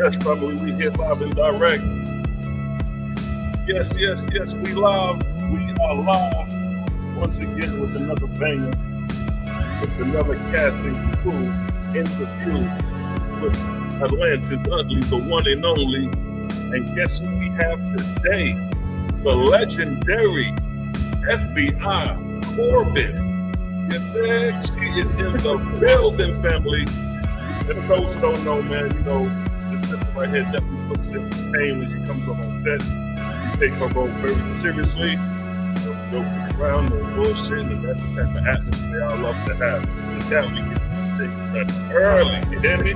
Yes, family, we here live and direct. Yes, yes, yes, we live. We are live once again with another banger, with another casting crew interview with Atlanta's Ugly, the one and only. And guess who we have today? The legendary FBI CORBYN. You dig? She is in the building, family. And for those who don't know, man, you know, this sister right here definitely puts in some pain when she comes up on set. We take her role very seriously. No joking around, no bullshit, and that's the type of atmosphere I love to have. And now we get things done early, you hear me?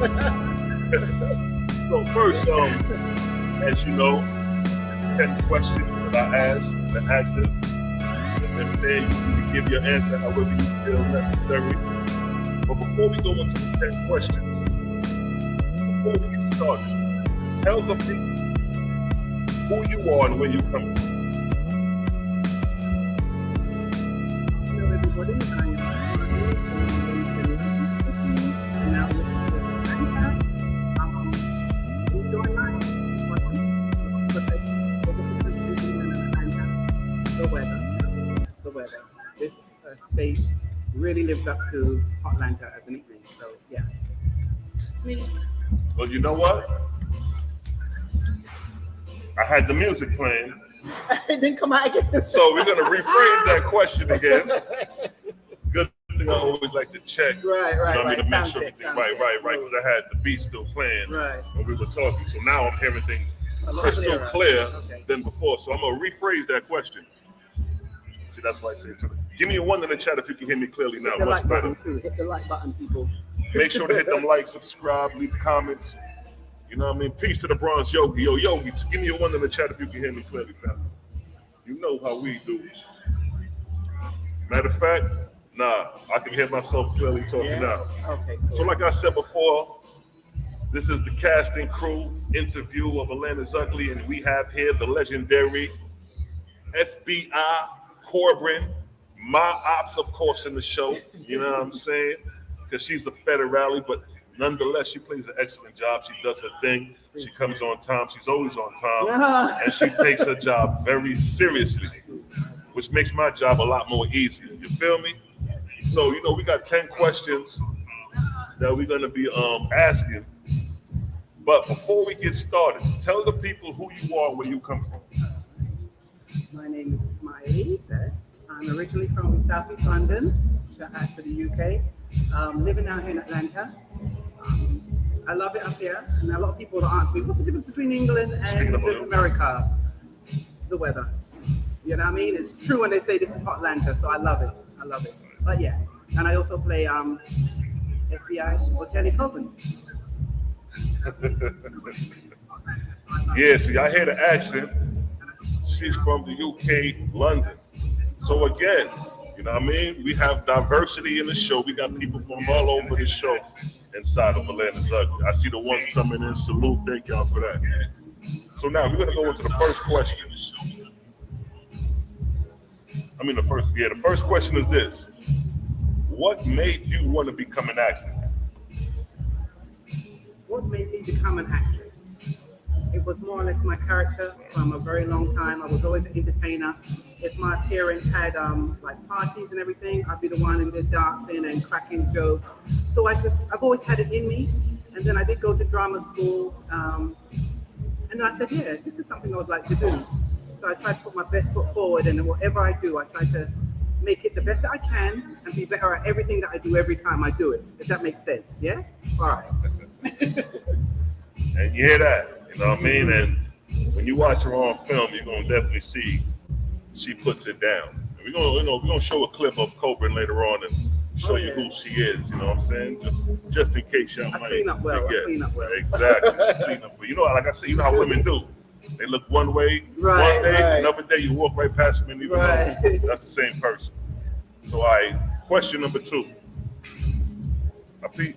So first, as you know, there's 10 questions that I ask the actors. And then saying you can give your answer however you feel necessary. But before we go into the 10 questions, before we get started, tell the people who you are and where you come from. Hello everybody, I'm now enjoy life. The weather. This space really lives up to Hotlanta as a nickname. So yeah, it's me. Well, you know what? I had the music playing. It didn't come out again. So we're gonna rephrase that question again. Good thing I always like to check. Right, You know what I mean, to make Sound sure check, everything sound right, check. because I had the beat still playing Right. when we were talking. So now I'm hearing things A lot crystal clearer. clear Okay. than before. So I'm gonna rephrase that question. See, that's why I say it to them. Give me a one in the chat if you can hear me clearly now. Hit the Much like better. button too. Hit the like button, people. Make sure to hit them likes, subscribe, leave comments. You know what I mean? Peace to the Bronze Yogi. Yo, Yogi, give me a one in the chat if you can hear me clearly, family. You know how we do. Matter of fact, nah, I can hear myself clearly talking now. Okay. Cool. So like I said before, this is the casting crew interview of Atlanta's Ugly, and we have here the legendary FBI CORBYN, my ops, of course, in the show. You know what I'm saying? Because she's a federale, but nonetheless, she plays an excellent job. She does her thing. She comes on time. She's always on time. And she takes her job very seriously, which makes my job a lot more easy. You feel me? So, you know, we got 10 questions that we're going to be asking. But before we get started, tell the people who you are and where you come from. My name is Smiley. I'm originally from Southeast London, shout out to the UK. Living out here in Atlanta. I love it up here, and a lot of people don't ask me, what's the difference between England and America? The weather. You know what I mean? It's true when they say this is Hotlanta, so I love it. I love it. But yeah, and I also play FBI Lieutenant CORBYN. Yeah, so y'all hear the accent. She's from the UK, London. So again, you know what I mean? We have diversity in the show. We got people from all over the show inside of Atlanta's Ugly. I see the ones coming in. Salute. Thank y'all for that. So now we're going to go into the first question. The first question is this. What made you want to become an actor? What made me become an actress? It was more or less my character from a very long time. I was always an entertainer. If my parents had like parties and everything, I'd be the one in there dancing and cracking jokes. So I've always had it in me. And then I did go to drama school. And then I said, yeah, this is something I would like to do. So I tried to put my best foot forward, and whatever I do, I try to make it the best that I can and be better at everything that I do every time I do it. If that makes sense, yeah? All right. And you hear that, you know what I mean? And when you watch her on film, you're gonna definitely see she puts it down. And we're gonna show a clip of CORBYN later on and show you who she is. You know what I'm saying? Just in case y'all might clean up well. forget. I clean up well. Exactly. She clean up well. You know, like I said, you know how women do. They look one way one day, another day you walk right past them and even know that's the same person. So question number 2. I peep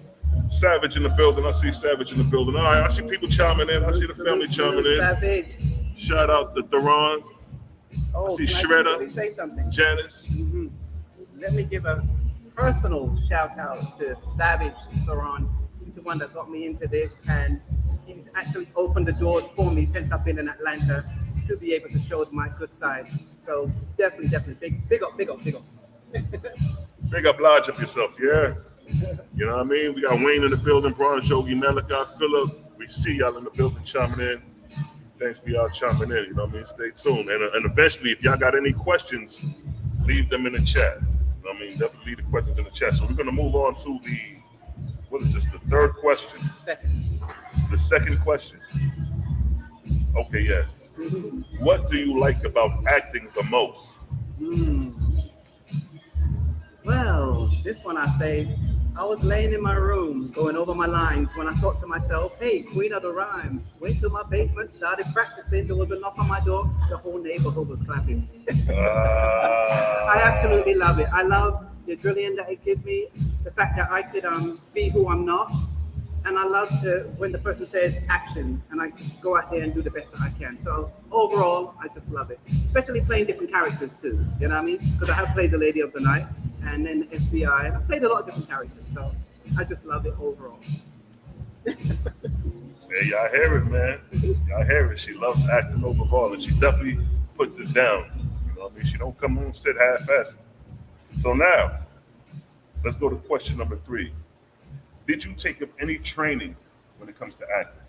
Savage in the building. I see Savage in the building. All right, I see people chiming in. I see the family chiming in. Savage. Shout out to Theron. I see Shredder. Say something. Janice. Mm-hmm. Let me give a personal shout out to Savage Theron. He's the one that got me into this, and he's actually opened the doors for me since I've been in Atlanta to be able to show my good side. So definitely big up, big up, big up. Big up, large up yourself, yeah. You know what I mean? We got Wayne in the building, Braun, Shogi, Melika, Phillip. We see y'all in the building chiming in. Thanks for y'all chiming in. You know what I mean? Stay tuned. And eventually, if y'all got any questions, leave them in the chat. You know what I mean? Definitely leave the questions in the chat. So we're going to move on to what is this, the third question? The second question. Okay, yes. What do you like about acting the most? Well, this one I say, I was laying in my room going over my lines when I thought to myself, hey, queen of the rhymes. Went to my basement, started practicing. There was a knock on my door. The whole neighborhood was clapping. I absolutely love it. I love the adrenaline that it gives me, the fact that I could be who I'm not. And I love when the person says action and I just go out there and do the best that I can. So overall, I just love it, especially playing different characters too. You know what I mean? Because I have played the Lady of the Night and then the FBI. And I've played a lot of different characters. So I just love it overall. Hey, y'all hear it, man. Y'all hear it. She loves acting overall, and she definitely puts it down. You know what I mean? She don't come home and sit half-assed. So now, let's go to question number 3. Did you take up any training when it comes to acting?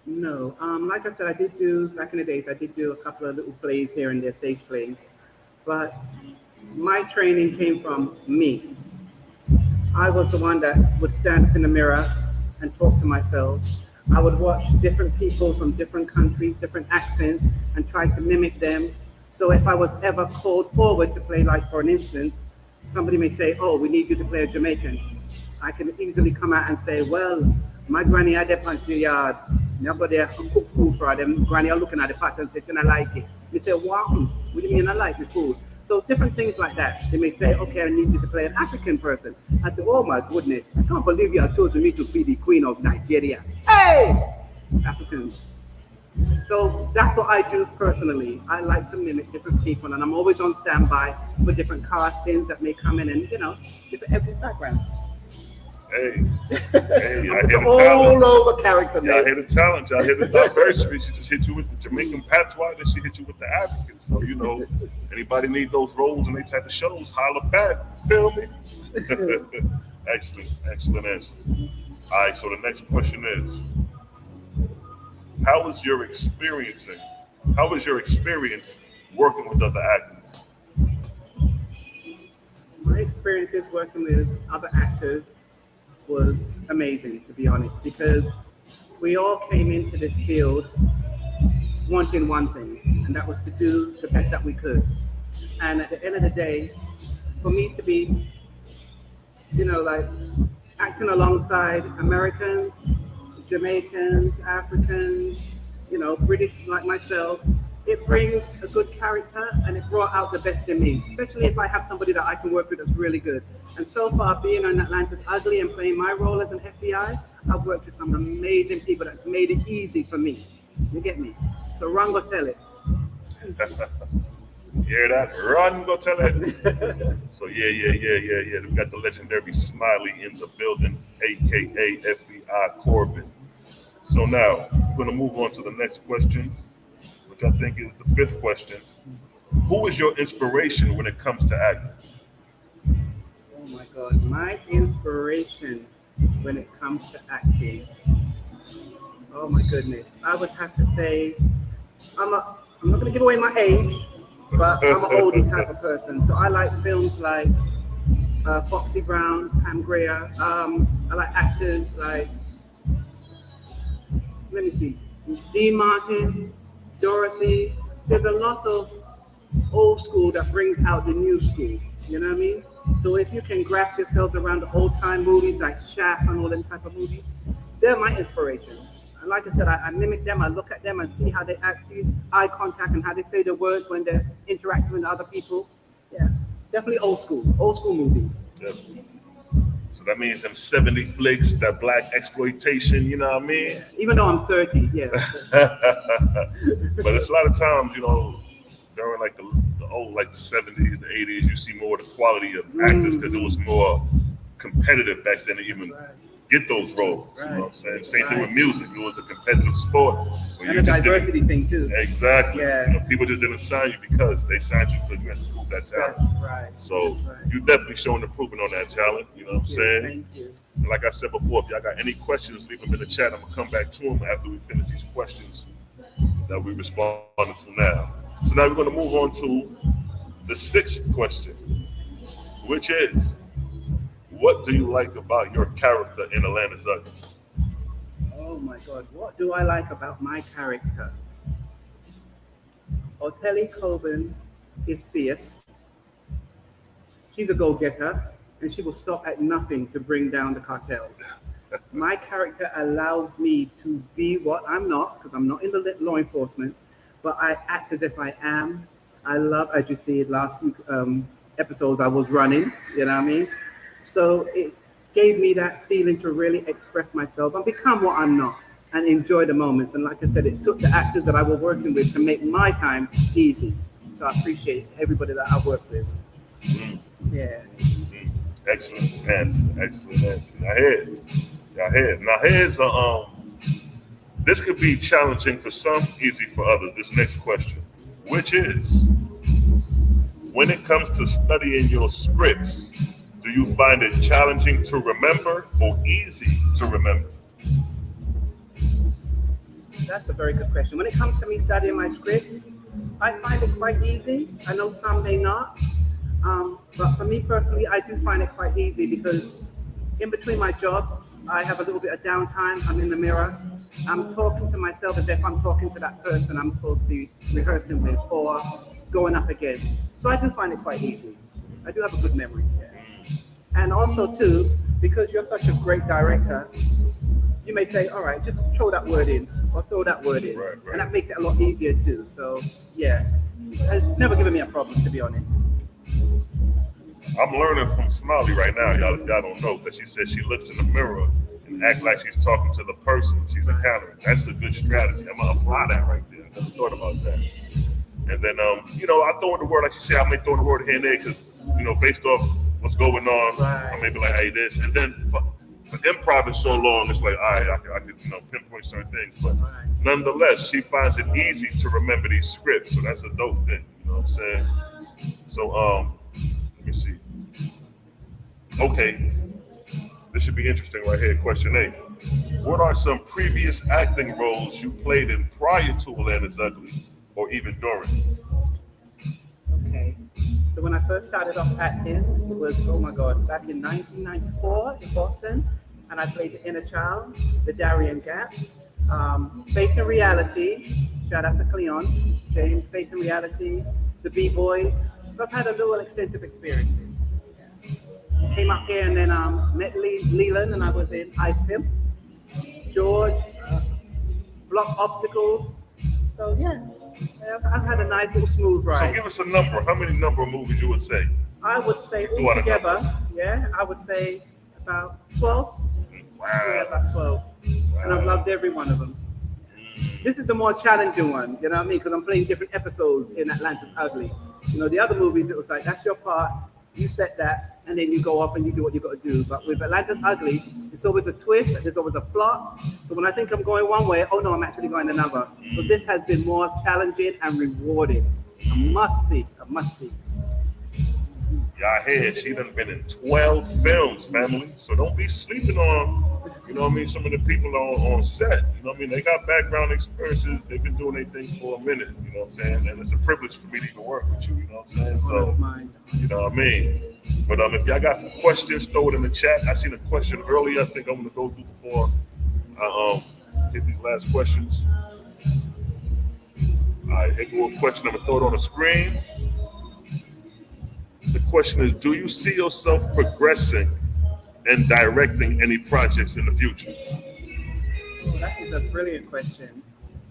No. Like I said, I did do, back in the days, I did do a couple of little plays here and there, stage plays. But my training came from me. I was the one that would stand up in the mirror and talk to myself. I would watch different people from different countries, different accents, and try to mimic them. So if I was ever called forward to play, like for an instance, somebody may say, oh, we need you to play a Jamaican. I can easily come out and say, well, my granny had a pantry yard. Now go there and cook food for them. Granny are looking at the pot and say, can I like it? They say, wow, what do you mean I like the food? So different things like that. They may say, okay, I need you to play an African person. I say, oh my goodness, I can't believe you are choosing me to be the queen of Nigeria. Hey! Africans. So that's what I do personally. I like to mimic different people, and I'm always on standby for different castings that may come in and, different ethnic backgrounds. Hey, I hear the all talent. over character, man. Y'all hear the talent. Y'all hear the diversity. She just hit you with the Jamaican patois, then she hit you with the African. So, anybody need those roles and they type of shows, holler back. Feel me? Excellent answer. All right, so the next question is, how was your experience working with other actors? My experiences working with other actors was amazing, to be honest, because we all came into this field wanting one thing, and that was to do the best that we could. And at the end of the day, for me to be, acting alongside Americans, Jamaicans, Africans, British like myself, it brings a good character and it brought out the best in me, especially if I have somebody that I can work with that's really good. And so far, being on Atlanta's Ugly and playing my role as an FBI, I've worked with some amazing people that's made it easy for me. You get me? So run, go tell it. You hear that? Run, go tell it. So yeah. We got the legendary Smiley in the building, aka FBI CORBYN. So now we're gonna move on to the next question, which I think is the 5th question. Who is your inspiration when it comes to acting? Oh my God, my inspiration when it comes to acting. Oh my goodness, I would have to say, I'm not gonna give away my age, but I'm an oldie type of person. So I like films like Foxy Brown, Pam Grier. I like actors like, let me see, Dean Martin, Dorothy. There's a lot of old school that brings out the new school. You know what I mean? So if you can grasp yourselves around the old time movies like Shaft and all them type of movies, they're my inspiration. And like I said, I mimic them, I look at them and see how they act, see eye contact and how they say the words when they're interacting with other people. Yeah, definitely old school movies. Definitely. So that means them 70 flicks, that black exploitation, you know what I mean? Yeah. Even though I'm 30, yeah. But it's a lot of times, during like the old, like the 70s, the 80s, you see more of the quality of actors because it was more competitive back then. Even get those roles. You know what I'm saying? Same thing with Right. music. It was a competitive sport. Where And you a just didn't- diversity thing too. Exactly. Yeah. You know, people just didn't sign you because they signed you because you had to prove that talent. That's right. So That's right. you definitely showing improvement on that talent. You know what I'm saying? Thank you. And like I said before, if y'all got any questions, leave them in the chat. I'm gonna come back to them after we finish these questions that we responded to now. So now we're gonna move on to the sixth question, which is, what do you like about your character in Atlanta's Ugly? Oh my God, what do I like about my character? Oteli CORBYN is fierce. She's a go-getter, and she will stop at nothing to bring down the cartels. My character allows me to be what I'm not, because I'm not in the law enforcement, but I act as if I am. I love, as you see, last few episodes I was running, you know what I mean? So it gave me that feeling to really express myself and become what I'm not and enjoy the moments. And like I said, it took the actors that I was working with to make my time easy. So I appreciate everybody that I worked with. Yeah. Excellent answer. Excellent answer. Now here's a this could be challenging for some, easy for others. This next question, which is, when it comes to studying your scripts, do you find it challenging to remember or easy to remember? That's a very good question. When it comes to me studying my scripts, I find it quite easy. I know some may not. But for me personally, I do find it quite easy because in between my jobs, I have a little bit of downtime. I'm in the mirror. I'm talking to myself as if I'm talking to that person I'm supposed to be rehearsing with or going up against. So I do find it quite easy. I do have a good memory. Yeah. And also too, because you're such a great director, you may say, all right, just throw that word in or throw that word in. Right. And that makes it a lot easier too. So yeah, it's never given me a problem, to be honest. I'm learning from Smiley right now, y'all. If y'all don't know, because she says she looks in the mirror and act like she's talking to the person she's encountering. That's a good strategy. I'm gonna apply that right there. I never thought about that. And then, I throw in the word, like she said, I may throw in the word here and there because, based off what's going on, I may be like, hey, this. And then for improv is so long, it's like, all right, I could pinpoint certain things. But nonetheless, she finds it easy to remember these scripts. So that's a dope thing. You know what I'm saying? So, let me see. Okay, this should be interesting right here. Question 8. What are some previous acting roles you played in prior to Atlanta's Ugly, or even during? Okay. So when I first started off acting, it was, oh my God, back in 1994 in Boston, and I played the inner child, the Darien Gap, Facing Reality, shout out to Cleon, James, Facing Reality, the B-Boys. So I've had a little extensive experience. Came up here and then met Leland, and I was in Ice Pimp, George, Block Obstacles. So yeah, I've had a nice little smooth ride. So give us a number. How many number of movies you would say? I would say altogether, I would say about 12. Wow. Yeah, about 12. Wow. And I've loved every one of them. This is the more challenging one, you know what I mean? Because I'm playing different episodes in Atlanta's Ugly. The other movies, it was like, that's your part, you set that, and then you go off and you do what you got to do. But with Atlanta's Ugly, it's always a twist, and there's always a plot. So when I think I'm going one way, oh no, I'm actually going another. So this has been more challenging and rewarding. A must see. Y'all heard she done been in 12 films, family. So don't be sleeping on, some of the people on set. They got background experiences. They've been doing their thing for a minute, you know what I'm saying? And it's a privilege for me to even work with you, you know what I'm saying? So, you know what I mean? But if y'all got some questions, throw it in the chat. I seen a question earlier I think I'm gonna go through before I hit these last questions. All right, here go a question. I'm gonna throw it on the screen. The question is, do you see yourself progressing and directing any projects in the future? Oh, that is a brilliant question.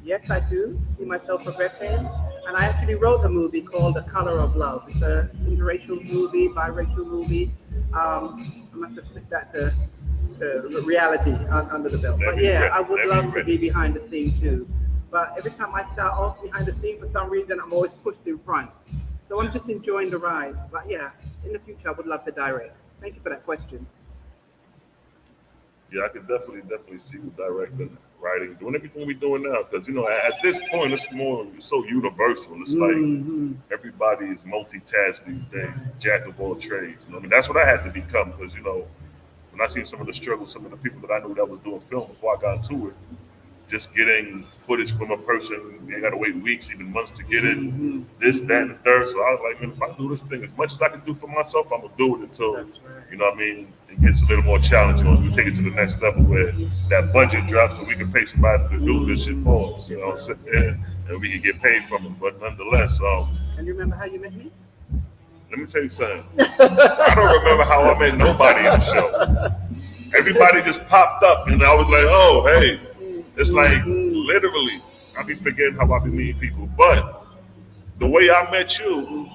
Yes, I do see myself progressing. And I actually wrote a movie called The Color of Love. It's an interracial movie, biracial movie. I'm going to have to flip that to reality under the belt. But yeah, I would love to be behind the scene too. But every time I start off behind the scene, for some reason, I'm always pushed in front. So I'm just enjoying the ride. But yeah, in the future, I would love to direct. Thank you for that question. Yeah, I could definitely see you directing, writing, doing everything we're doing now. Because at this point, it's so universal. It's like everybody is multitask these days, jack of all trades. I mean, that's what I had to become. Because when I seen some of the struggles, some of the people that I knew that was doing film before I got into it, just getting footage from a person, you got to wait weeks, even months to get it, this, that, and the third. So I was like, man, if I do this thing as much as I can do for myself, I'm going to do it until, you know what I mean, it gets a little more challenging. We take it to the next level where that budget drops so we can pay somebody to do this shit for us, and we can get paid from it. But nonetheless, And you remember how you met me? let me tell you something. I don't remember how I met nobody in the show. Everybody just popped up, and I was like, oh, hey. It's like literally, I be forgetting how I be meeting people. But the way I met you,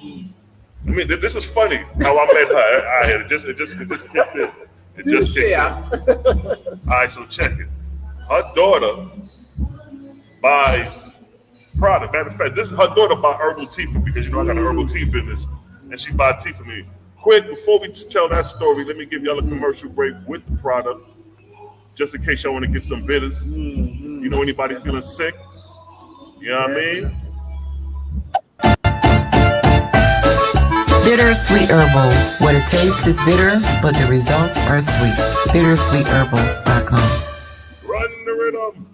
I mean, this is funny how I met her. It just kicked in. It just kicked in. All right, so check it. Her daughter buys product. Matter of fact, her daughter buy herbal tea for me because I got an herbal tea business, and she buy tea for me. Quick, before we tell that story, let me give y'all a commercial break with the product. Just in case y'all want to get some bitters. You know anybody feeling sick? You know what I mean? Bittersweet Herbals. What it tastes is bitter, but the results are sweet. Bittersweetherbals.com. Run the rhythm.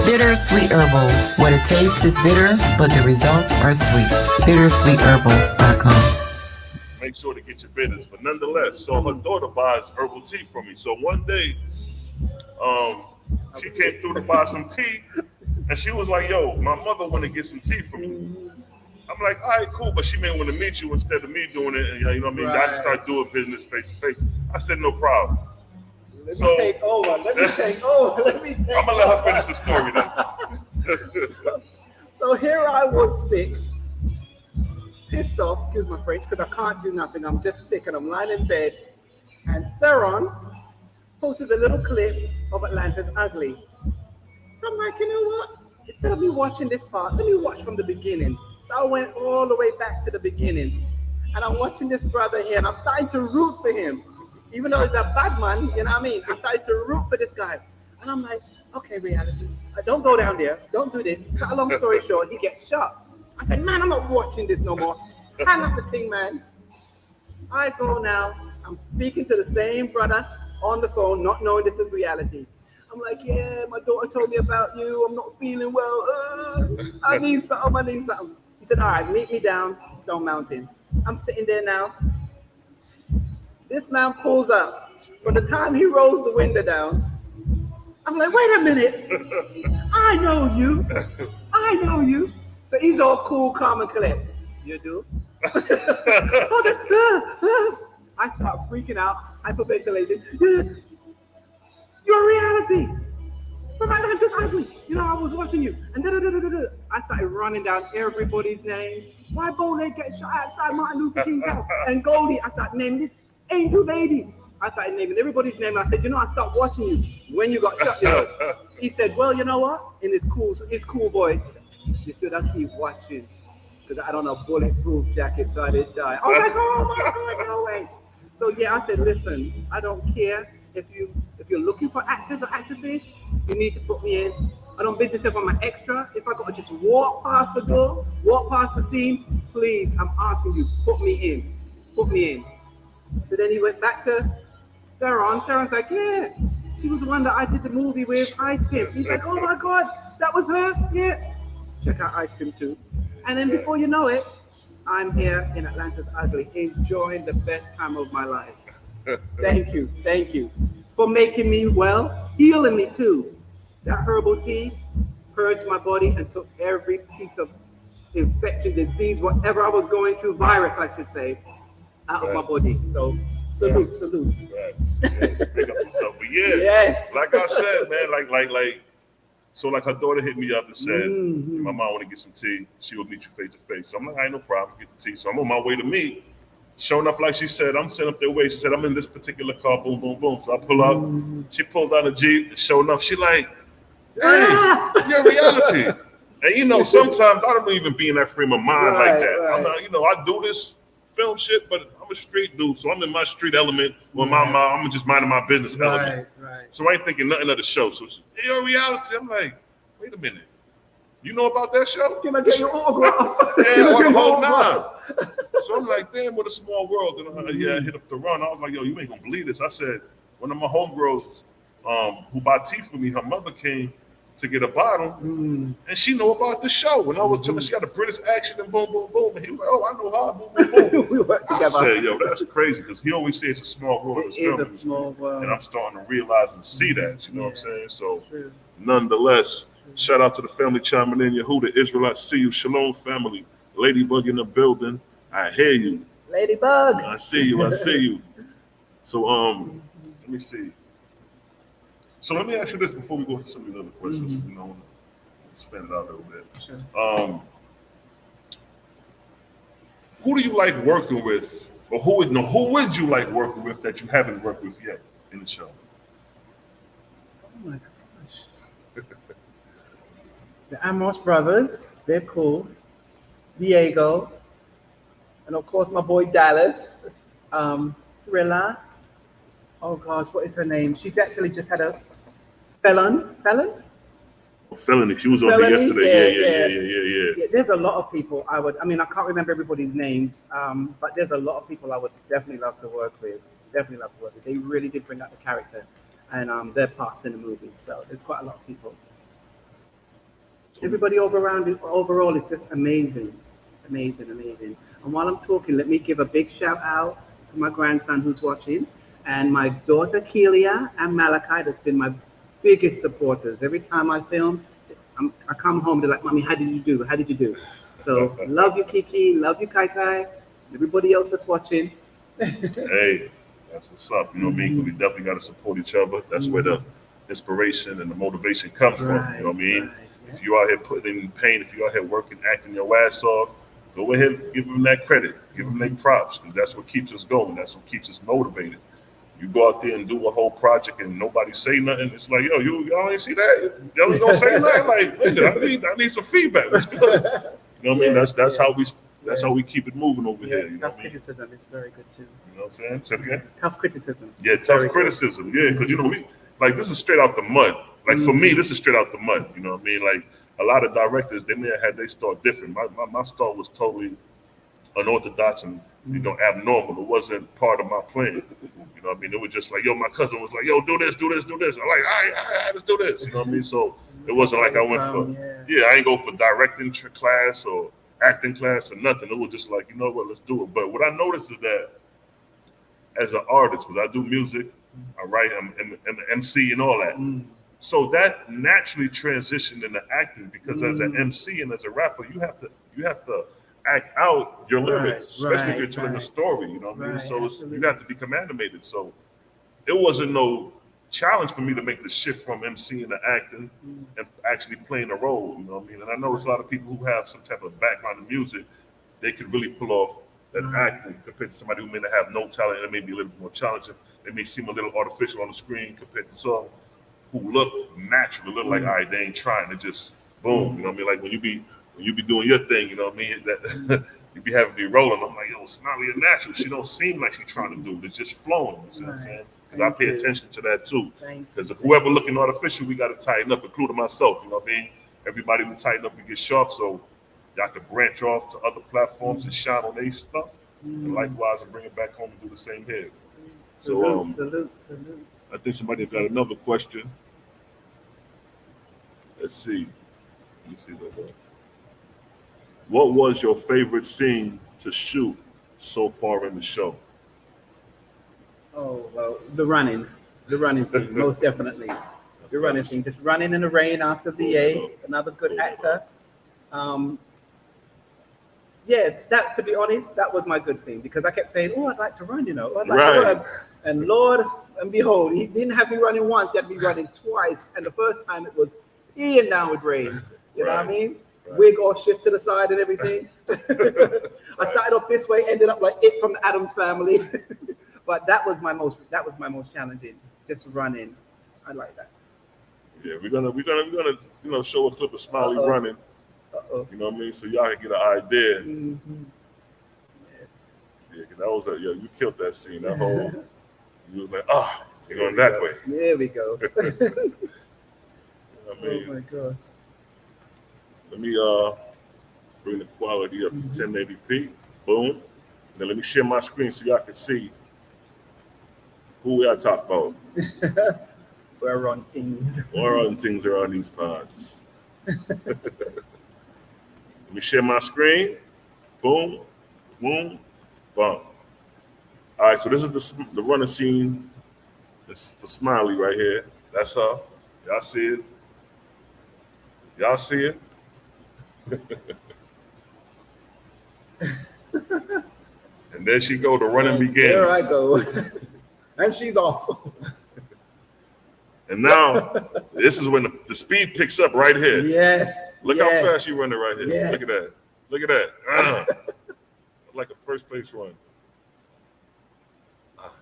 Bittersweet Herbals. What it tastes is bitter, but the results are sweet. Bittersweetherbals.com. Make sure to get your bitters. But nonetheless, so her daughter buys herbal tea from me. So one day, she came through to buy some tea, and she was like, yo, my mother want to get some tea from me. I'm like, all right, cool, but she may want to meet you instead of me doing it. And, you know what I mean? I can start doing business face to face. I said, no problem. Let me take over. I'm going to let her finish the story then. So here I was sick. Pissed off, excuse my French, because I can't do nothing. I'm just sick and I'm lying in bed. And Theron posted a little clip of Atlanta's Ugly. So I'm like, you know what? Instead of me watching this part, let me watch from the beginning. So I went all the way back to the beginning. And I'm watching this brother here and I'm starting to root for him. Even though he's a bad man, you know what I mean? I'm starting to root for this guy. And I'm like, okay, reality. Don't go down there. Don't do this. Cut a long story short, he gets shot. I said, man, I'm not watching this no more. Hang up the thing, man. I go now. I'm speaking to the same brother on the phone, not knowing this is reality. I'm like, yeah, my daughter told me about you. I'm not feeling well. I need something. He said, all right, meet me down Stone Mountain. I'm sitting there now. This man pulls up. By the time he rolls the window down, I'm like, wait a minute. I know you. So he's all cool, calm, and collect. You do? I start freaking out, hyperventilating. You're reality. From Atlanta's Ugly. You know, I was watching you. And I started running down everybody's names. Why Bowleg get shot outside Martin Luther King's house? And Goldie, I started naming this Angel Baby. I started naming everybody's name. I said, you know, I stopped watching you when you got shot, you know. He said, well, you know what? In his cool voice, you should have keep watching. Because I don't know, bulletproof jacket, so I didn't die. I was like, oh my God, no way. So yeah, I said, listen, I don't care if you're looking for actors or actresses, you need to put me in. I don't business if I'm an extra. If I got to just walk past the door, walk past the scene, please, I'm asking you, put me in. So then he went back to Theron. Theron's like, yeah, she was the one that I did the movie with, Ice Cream. He's like, oh my God, that was her? Yeah. Check out Ice Cream too. And then before you know it, I'm here in Atlanta's Ugly, enjoying the best time of my life. Thank you for making me well, healing me too. That herbal tea purged my body and took every piece of infection, disease, whatever I was going through, virus I should say, out of my body. So salute. Right. Yes, big up yourself. But yeah, yes. Like I said, man, so like her daughter hit me up and said, my mom want to get some tea. She will meet you face to face. So I'm like, I ain't no problem, get the tea. So I'm on my way to meet. Sure enough, like she said, I'm sitting up their way. She said, I'm in this particular car, boom, boom, boom. So I pull up. She pulled down a Jeep. And sure enough, she like, hey, you're reality. And you know, sometimes I don't even be in that frame of mind like that. Right. I'm not, I do this film shit, but I'm a street dude, so I'm in my street element. Well, I'm just minding my business element. Right. So I ain't thinking nothing of the show. So hey, yo, reality, I'm like, wait a minute. You know about that show? Can I get your autograph? Yeah, on the whole nine. So I'm like, damn, what a small world. And I hit up the run. I was like, yo, you ain't gonna believe this. I said, one of my homegirls who bought tea for me, her mother came to get a bottle, and she know about the show. And I was telling her she got a British accent and boom, boom, boom. And he was like, oh, I know her, boom, boom, boom. We work together. I said, yo, that's crazy, because he always says it's a small world. It is a small world. And I'm starting to realize and see that, you know what I'm saying? So, nonetheless, shout out to the family chiming in. Yehuda, Israelites, see you. Shalom, family. Ladybug in the building. I hear you. Ladybug. I see you. So, let me see. So let me ask you this before we go to some of the other questions. You know, expand it out a little bit. Sure. Who do you like working with, or who would you like working with that you haven't worked with yet in the show? Oh my gosh. The Amos brothers, they're cool. Diego, and of course my boy Dallas. Thriller. Oh gosh, what is her name? She actually just had a felony. Felony. She was on there yesterday. Yeah. There's a lot of people I can't remember everybody's names, but there's a lot of people I would definitely love to work with. They really did bring out the character and their parts in the movie. So there's quite a lot of people. Everybody overall is just amazing. And while I'm talking, let me give a big shout out to my grandson who's watching, and my daughter Kelia and Malachi. That's been my biggest supporters. Every time I film, I come home, they're like, Mommy, how did you do? So love you, Kiki, love you, Kai Kai, everybody else that's watching. Hey, that's what's up. You know what I mean? 'Cause we definitely got to support each other. That's where the inspiration and the motivation comes from. You know what I mean? If you out here putting in pain, if you out here working, acting your ass off, go ahead and give them that credit, give them their props, because that's what keeps us going. That's what keeps us motivated. You go out there and do a whole project and nobody say nothing. It's like, yo, y'all ain't see that? Y'all ain't gonna say nothing? Like, listen, I need some feedback. What's good? You know what I mean? That's how we keep it moving over here. You know tough criticism is very good too. You know what I'm saying? Say it again. Tough criticism. Yeah, tough criticism. Yeah, because you know this is straight out the mud. Like for me, this is straight out the mud. You know what I mean? Like a lot of directors, they may have had their start different. My start was totally unorthodox and abnormal. It wasn't part of my plan. You know what I mean? It was just like, yo, my cousin was like, yo, do this. I'm like, all right, let's do this. You know what I mean? So it wasn't like I went I ain't go for directing class or acting class or nothing. It was just like, you know what, let's do it. But what I noticed is that as an artist, because I do music, I write, I'm an MC and all that. So that naturally transitioned into acting, because as an MC and as a rapper, you have to act out your lyrics, especially if you're telling a story, you know what I mean? So you have to become animated. So it wasn't no challenge for me to make the shift from MCing to acting and actually playing a role, you know what I mean? And I know there's a lot of people who have some type of background in music, they could really pull off that acting compared to somebody who may not have no talent, and it may be a little bit more challenging. They may seem a little artificial on the screen compared to some who look natural, look like, all right, they ain't trying to just boom, you know what I mean? Like when you be doing your thing, you know what I mean? That you be having to be rolling. I'm like, yo, Smiley is natural. She don't seem like she's trying to do it. It's just flowing. You see what I'm saying? Because I pay attention to that too. Because if whoever looking artificial, we got to tighten up, including myself. You know what I mean? Everybody will tighten up and get sharp, so y'all can branch off to other platforms and shine on their stuff. And likewise, and bring it back home and do the same here. Salute. I think somebody got another question. Let's see. Let me see that. What was your favorite scene to shoot so far in the show? Oh, well, the running scene, most definitely. The running scene, just running in the rain after VA, another good actor. That, to be honest, that was my good scene, because I kept saying, oh, I'd like to run, you know. I'd like to run. And Lord and behold, he didn't have me running once, he had me running twice. And the first time it was peeing down with rain. You know what I mean? Wig all shift to the side and everything. I started off this way, ended up like it from the Addams Family. But that was my most challenging, just running. I like that. Yeah, we're gonna show a clip of Smiley running. You know what I mean? So y'all can get an idea. Yeah, that was you killed that scene. That whole, you was like, you're going that way. There we go. I mean, Oh my gosh. let me bring the quality up to 1080p. Boom. Then let me share my screen so y'all can see who we are talking about. We're on things. Or on things are on these pods. Let me share my screen. Boom, boom, boom. All right, so this is the running scene. This for Smiley right here. That's her. Y'all see it? Y'all see it? And there she go. The running begins. There I go. And she's off. And now, this is when the speed picks up right here. Yes. Look how fast she running right here. Yes. Look at that. Look at that. Like a first place run.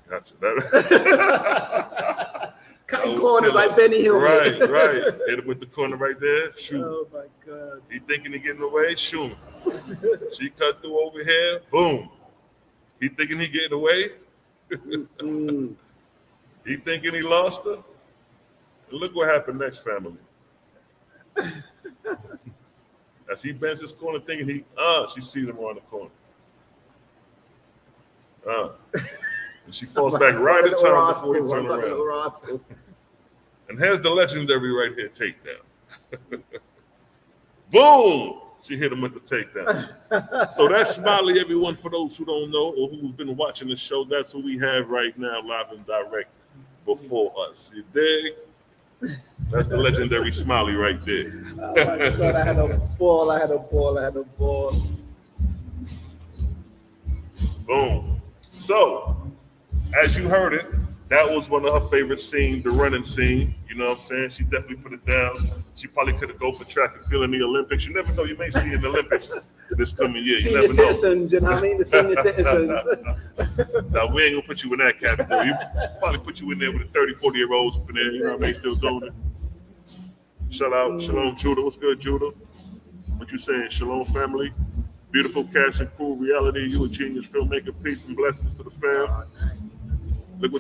Gotcha. Cutting corners like Benny Hill. Right. Hit it with the corner right there. Shoot. Oh my God. He thinking he getting away. Shoot. She cut through over here. Boom. He thinking he getting away. He thinking he lost her. And look what happened next, family. As he bends his corner thinking she sees him around the corner. And she falls back right in time before he turns around. And here's the legendary right here takedown. Boom! She hit him with the takedown. So that's Smiley, everyone, for those who don't know or who've been watching the show. That's what we have right now, live and direct before us. You dig? That's the legendary Smiley right there. Oh my God, I had a ball. Boom. So, as you heard it, that was one of her favorite scenes, the running scene. You know what I'm saying? She definitely put it down. She probably could have go for track and field in the Olympics. You never know. You may see in the Olympics this coming year. You never know. Citizens, you know what I mean? The senior citizens. Now, we ain't going to put you in that category. You probably put you in there with the 30, 40-year-olds up in there. You know what I mean? Still doing it. Shout out. Shalom, Judah. What's good, Judah? What you saying? Shalom, family. Beautiful cast and crew. Reality. You a genius filmmaker. Peace and blessings to the fam. Look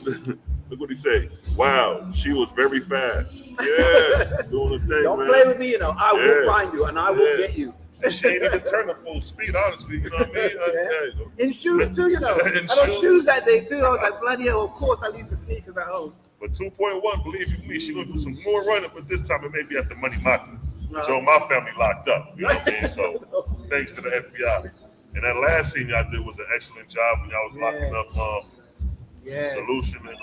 what he say. Wow, she was very fast. Yeah, doing the thing, Don't man. play with me, you know. I will find you and I will get you. She ain't even turning full speed, honestly. You know what I mean? In shoes too, you know. I had shoes that day too. I was like, bloody hell, of course I leave the sneakers at home. But 2.1, believe you me, she gonna do some more running, but this time it may be at the Money Market. So my family locked up. You know what I mean? So thanks to the FBI. And that last scene y'all did was an excellent job when y'all was locking up Solution in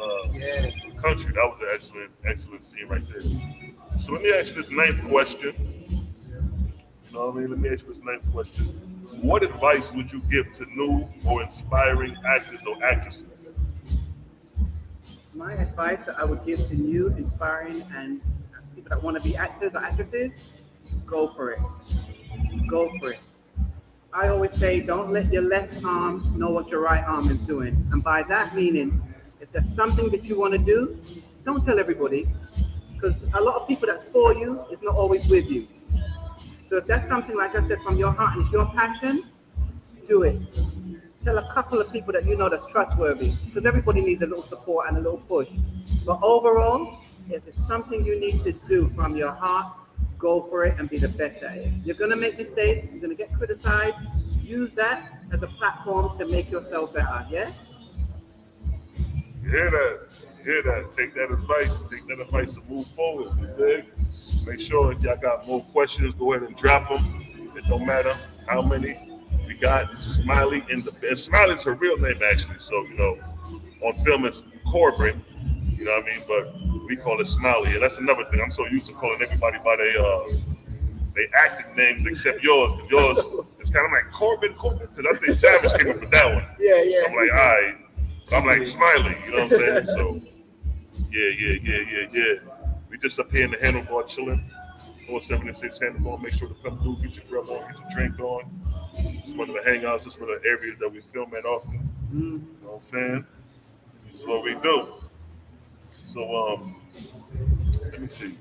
Country. That was an excellent scene right there. So let me ask you this ninth question. You know what I mean? Let me ask you this ninth question. What advice would you give to new or inspiring actors or actresses? My advice that I would give to new, inspiring, and people that want to be actors or actresses, go for it. Go for it. I always say, don't let your left arm know what your right arm is doing. And by that meaning, if there's something that you want to do, don't tell everybody. Because a lot of people that's for you is not always with you. So if that's something, like I said, from your heart and it's your passion, do it. Tell a couple of people that you know that's trustworthy. Because everybody needs a little support and a little push. But overall, if it's something you need to do from your heart, go for it and be the best at it. You're going to make mistakes. You're going to get criticized. Use that as a platform to make yourself better, yeah? You hear that? You hear that? Take that advice. Take that advice and move forward. You dig? Make sure if y'all got more questions, go ahead and drop them. It don't matter how many. We got Smiley and Smiley's her real name, actually. So, you know, on film it's CORBYN. You know what I mean? But we call it Smiley. And that's another thing. I'm so used to calling everybody by they acting names except yours. Yours is kind of like CORBYN, because I think Savage came up with that one. Yeah. So I'm like, all right. I'm like Smiley, you know what I'm saying? So, yeah. We just up here in the handlebar chilling. 476 handlebar. Make sure to come through, get your grub on, get your drink on. It's one of the hangouts. It's one of the areas that we film at often. You know what I'm saying? This is what we do. So, let me see.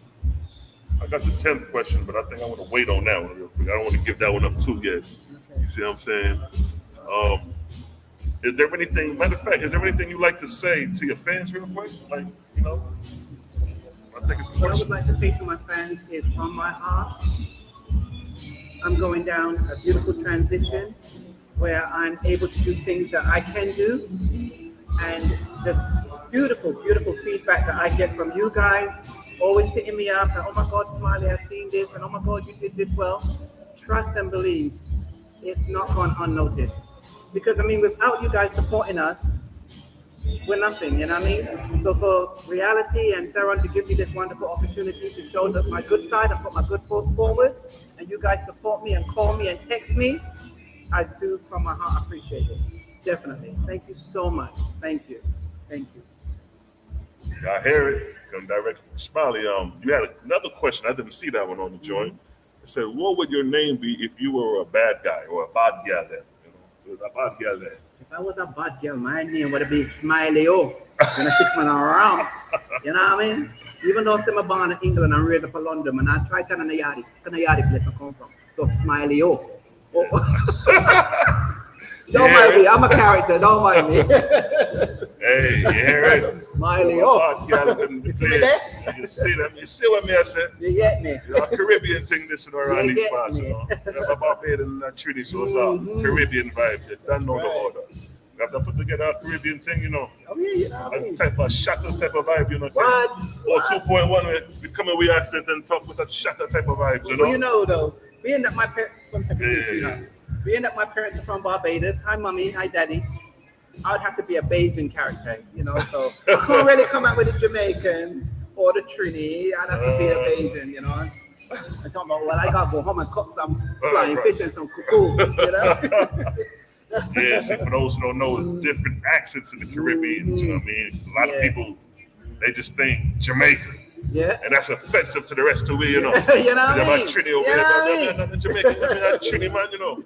I got the 10th question, but I think I want to wait on that one real quick. I don't want to give that one up too yet. You see what I'm saying? Is there anything, matter of fact, is there anything you like to say to your fans real quick? Like, you know, I think it's a What I would question. like to say to my fans is from my heart, I'm going down a beautiful transition where I'm able to do things that I can do. And the beautiful, beautiful feedback that I get from you guys, always hitting me up, and oh my God, Smiley, I've seen this, and oh my God, you did this well. Trust and believe, it's not gone unnoticed. Because I mean, without you guys supporting us, we're nothing, you know what I mean? So for reality and Theron to give me this wonderful opportunity to show that my good side and put my good foot forward, and you guys support me and call me and text me, I do from my heart appreciate it. Definitely. Thank you so much. Thank you. Thank you. I hear it. Come direct from Smiley. You had another question. I didn't see that one on the joint. It said, "What would your name be if you were a bad guy or a bad girl?" Then, you know, a bad girl then. If I was a bad girl, my name would have been Smiley O. When I stick man around. You know what I mean? Even though I'm born in England and raised up in London, and I try to yard place I come from. So Smiley O. Don't mind me, I'm a character, don't mind me. Hey, you hear it? Smiley Bad girl in the You see me place. there? You see them? You see what me I said? You get me? You know, Caribbean thing this and around You these get parts, you me. know. You have a Barbados and Trinity, so it's a Caribbean vibe. You don't know the right. order. You have to put together a Caribbean thing, you know. Oh yeah, you know what I mean? A type of shatter type of vibe, you know. What? Or 2.1, we come in with accent and talk with that shatter type of vibes, you know. Well, you know though, being that my parents, Yeah. being that my parents are from Barbados, hi mommy, hi daddy, I would have to be a Bajan character, you know. So I can't really come out with a Jamaican or the Trini. I'd have to be a Bajan, you know. I'm talking about, well, I gotta go home and cook some flying fish and some cuckoo, you know. Yeah, see, for those who don't know, it's different accents in the Caribbean. You know what I mean? A lot of people, they just think Jamaica. Yeah. And that's offensive to the rest of it, you know. You know what I mean? Trini over there, not Jamaican, Trini man, you know.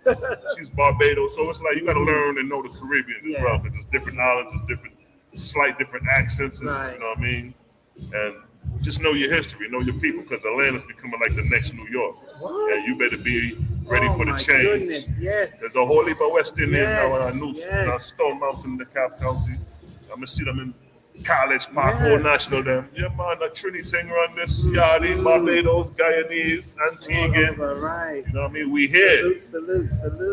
She's Barbados, so it's like you got to learn and know the Caribbean as well, because there's different islands, there's different, slight different accents, and, Right. you know what I mean? And just know your history, know your people, because Atlanta's becoming like the next New York. What? And you better be ready for the my change. Goodness. Yes. There's a whole heap of West Indians Yes, now in our new yes. Stone Mountain, DeKalb County. I'm gonna see them in College Park, Yeah. Old National. Them, yeah, man, the Trinity thing run this, Yardie, Barbados, Guyanese, Antiguan. All right. You know what I mean? We here. Salute.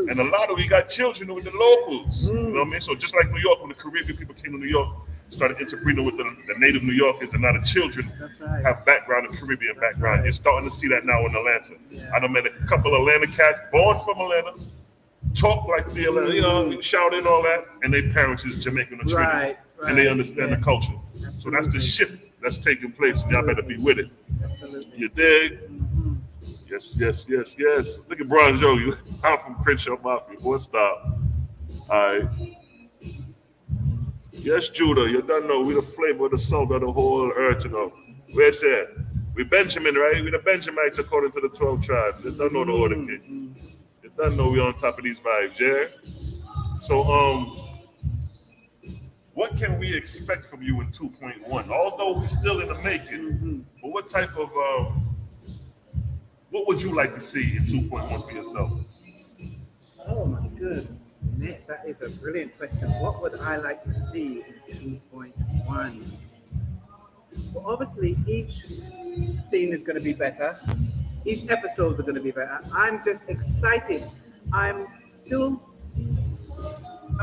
And a lot of we got children with the locals. You know what I mean? So just like New York, when the Caribbean people came to New York, started interbreeding with the native New Yorkers, and now the children That's right. have background in Caribbean background. right. You're starting to see that now in Atlanta. Yeah. I done met a couple of Atlanta cats born from Atlanta, talk like the Atlanta, you know, shout and all that, and their parents is Jamaican or Trinity, Right, and they right, understand yeah. the culture. So that's the shift that's taking place, and y'all better be with it. Absolutely. You dig? Yes. Look at Bron Joe. I'm from Crenshaw Mafia. Boy, stop. All right. Yes, Judah, you don't know. We the flavor of the salt of the whole earth, you know. Where's that? We Benjamin, right? We the Benjamites according to the 12 tribes. You don't know the order, kid. You don't know we on top of these vibes, yeah? So, what can we expect from you in 2.1? Although we're still in the making, but what type of, what would you like to see in 2.1 for yourself? Oh my goodness, that is a brilliant question. What would I like to see in 2.1? Well, obviously, each scene is going to be better. Each episode is going to be better. I'm just excited. I'm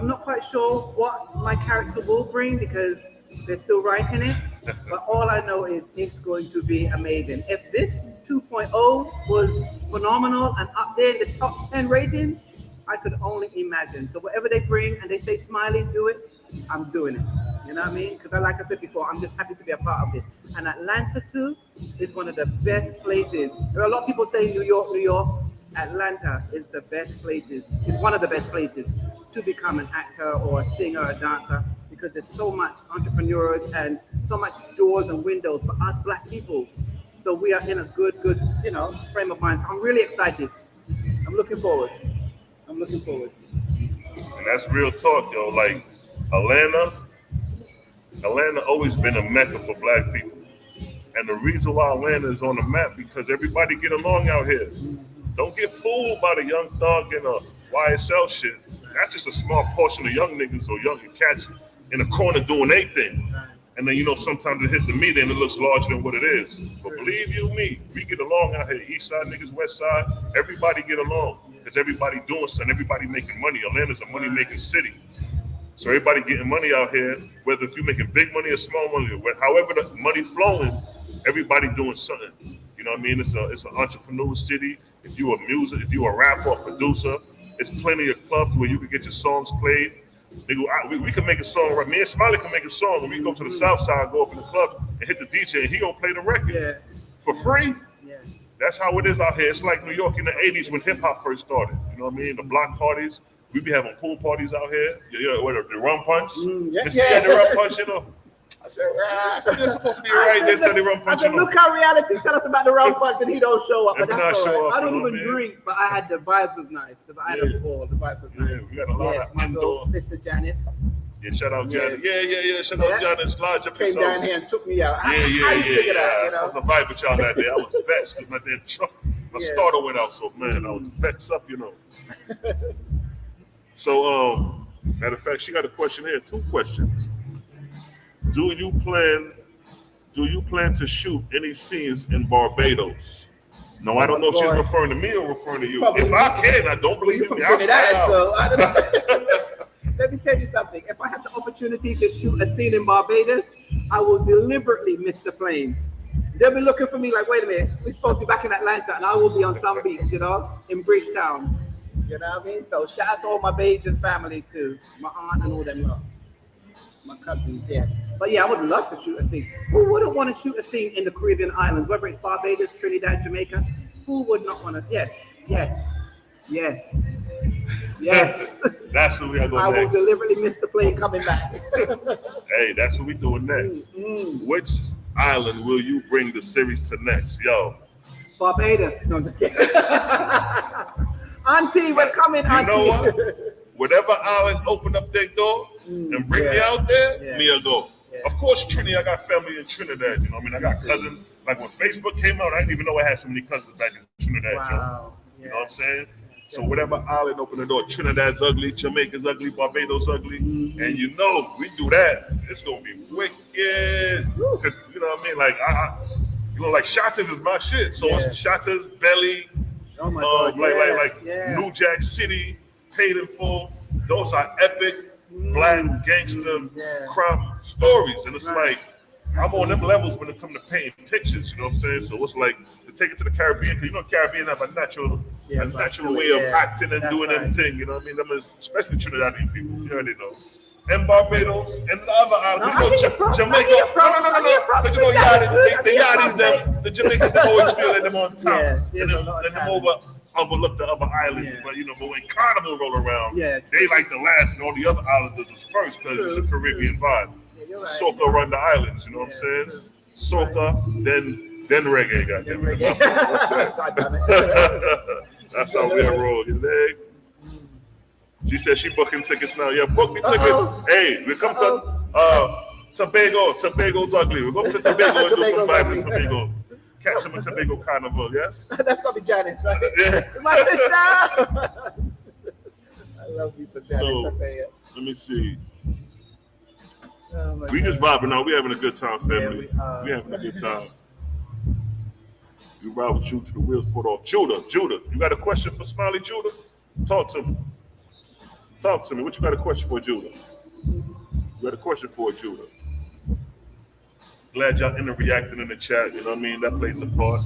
not quite sure what my character will bring because they're still writing it. But all I know is it's going to be amazing. If this 2.0 was phenomenal and up there in the top 10 ratings, I could only imagine. So whatever they bring and they say, Smiley, do it, I'm doing it. You know what I mean? Because like I said before, I'm just happy to be a part of this. And Atlanta too is one of the best places. There are a lot of people saying New York. Atlanta is the best places. It's one of the best places to become an actor or a singer or a dancer because there's so much entrepreneurs and so much doors and windows for us Black people. So we are in a good, frame of mind. So I'm really excited. I'm looking forward. And that's real talk, yo. Like Atlanta always been a mecca for Black people. And the reason why Atlanta is on the map because everybody get along out here. Don't get fooled by the Young Thug and YSL shit that's just a small portion of young niggas or young cats in the corner doing their thing. And then, you know, sometimes it hit the media and it looks larger than what it is. But believe you me, we get along out here. East side niggas, west side, everybody get along. Because everybody doing something, everybody making money. Atlanta's a money-making city. So everybody getting money out here, whether if you're making big money or small money, however the money flowing, everybody doing something. You know what I mean? It's an entrepreneur city. If you a music, if you a rapper or producer, it's plenty of clubs where you can get your songs played. Nigga, we can make a song, right? Me and Smiley can make a song when we go to the south side, go up in the club and hit the DJ and he gonna play the record for free. Yeah. That's how it is out here. It's like New York in the 80s when hip hop first started. You know what I mean? The block parties. We be having pool parties out here. You know, what, the rum punch? The rum punch, you know. I said, they're supposed to be right. They said the rum punch. I said, look how reality tell us about the rum punch and he don't show up. But that's all right. Up, I don't even drink, but I had the vibes was nice. The vibes was nice. Yeah, we got a lot of my indoor. little sister Janice. Yeah, shout out Janice. Yeah. Shout out Janice. Large episode. Came down here and took me out. Yeah. I was a vibe with y'all that day. I was vexed because my damn truck, my starter went out. So man, I was vexed up, you know. So matter of fact, she got a question here. 2 questions. Do you plan to shoot any scenes in Barbados? No, I don't know if she's referring to me or referring to you. Probably. If I can, I don't believe you in me. So I don't know. Let me tell you something. If I have the opportunity to shoot a scene in Barbados, I will deliberately miss the plane. They'll be looking for me like, wait a minute, we're supposed to be back in Atlanta, and I will be on some beach, you know, in Bridgetown. You know what I mean? So shout out to all my Bajan family too, my aunt and all them lot. My cousins, yeah. But yeah, I would love to shoot a scene. Who wouldn't want to shoot a scene in the Caribbean islands, whether it's Barbados, Trinidad, Jamaica? Who would not want to? Yes. That's what we are going I next. will deliberately miss the plane coming back. Hey, that's what we doing next. Which island will you bring the series to next? Yo. Barbados. No, I'm just kidding. Auntie, we're coming, Auntie. You know what? Whatever island open up their door and bring me out there, me a go. Yeah. Of course, Trinity, I got family in Trinidad. You know what I mean? I got cousins. Like when Facebook came out, I didn't even know I had so many cousins back in Trinidad. Wow. You know what I'm saying? So whatever island open the door, Trinidad's ugly, Jamaica's ugly, Barbados ugly, and you know we do that, it's gonna be wicked. You know what I mean? Like you know, like Shotters is my shit. So it's Shotters, Belly, oh my God, like New Jack City, Paid in Full. Those are epic black gangster crime stories, and it's like I'm on them levels when it comes to painting pictures. You know what I'm saying? So it's like to take it to the Caribbean, because you know Caribbean have a natural way of acting and doing anything. You know what I mean? Them especially Trinidadian people. You already know. And Barbados and the other islands, Jamaica. No. Because you know the Yachties, them, the Jamaicans, they always feel like them on top, and them overlook the other islands. But you know, but when Carnival roll around, they like the last, and all the other islands are the first because it's a Caribbean vibe. Soca run the islands, you know what I'm saying? Soca, then reggae, goddamn it. That's how we roll, you leg. She said she booking tickets now. Yeah, book me tickets. Hey, we come to Tobago's ugly. We're going to Tobago and do some vibes in Tobago. Catch them in Tobago Carnival, yes? That's probably Janice, right? Yeah. My sister! I love you for Janice. So, let me see. We just vibing out. We having a good time, family. We having a good time. You ride with you to the wheels fall off. Judah, you got a question for Smiley Judah? Talk to me. What you got a question for Judah? You got a question for Judah? Glad y'all reacting in the chat. You know what I mean? That plays a part.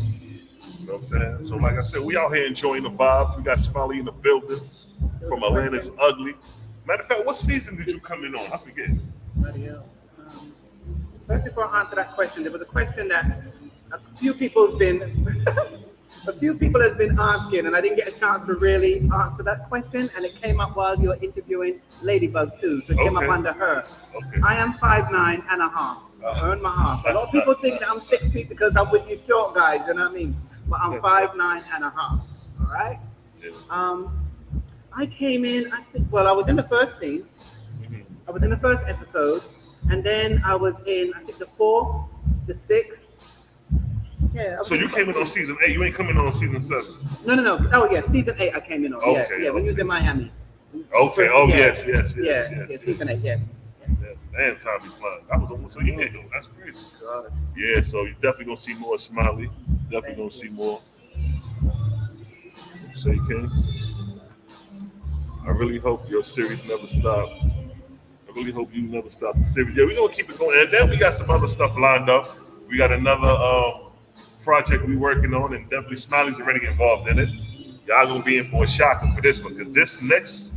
You know what I'm saying? So like I said, we out here enjoying the vibes. We got Smiley in the building from Atlanta's Ugly. Matter of fact, what season did you come in on? I forget. First, before I answer that question, there was a question that a few people has been asking, and I didn't get a chance to really answer that question, and it came up while you were interviewing Ladybug too, so it came up under her. Okay. I am 5'9" and a half. I earned my half. A lot of people think that I'm 6 feet because I'm with you short guys, you know what I mean? But I'm 5'9" and a half. All right. I came in. I was in the first scene. I was in the first episode, and then I was in, I think, the 4th, the 6th. Yeah. So you came in on season 8. You ain't coming on season 7. No. Oh yeah, season 8 I came in on. Okay, when you was in Miami. Okay. Oh, Yeah. yes. Yeah, season 8, yes. Damn, time be flying. That was almost a year ago. That's crazy. God. Yeah, so you're definitely gonna see more Smiley. Definitely gonna see more. Say, King. I really hope your series never stop. I really hope you never stop the series. Yeah, we're gonna keep it going. And then we got some other stuff lined up. We got another project we working on, and definitely Smiley's already involved in it. Y'all gonna be in for a shocker for this one, because this next,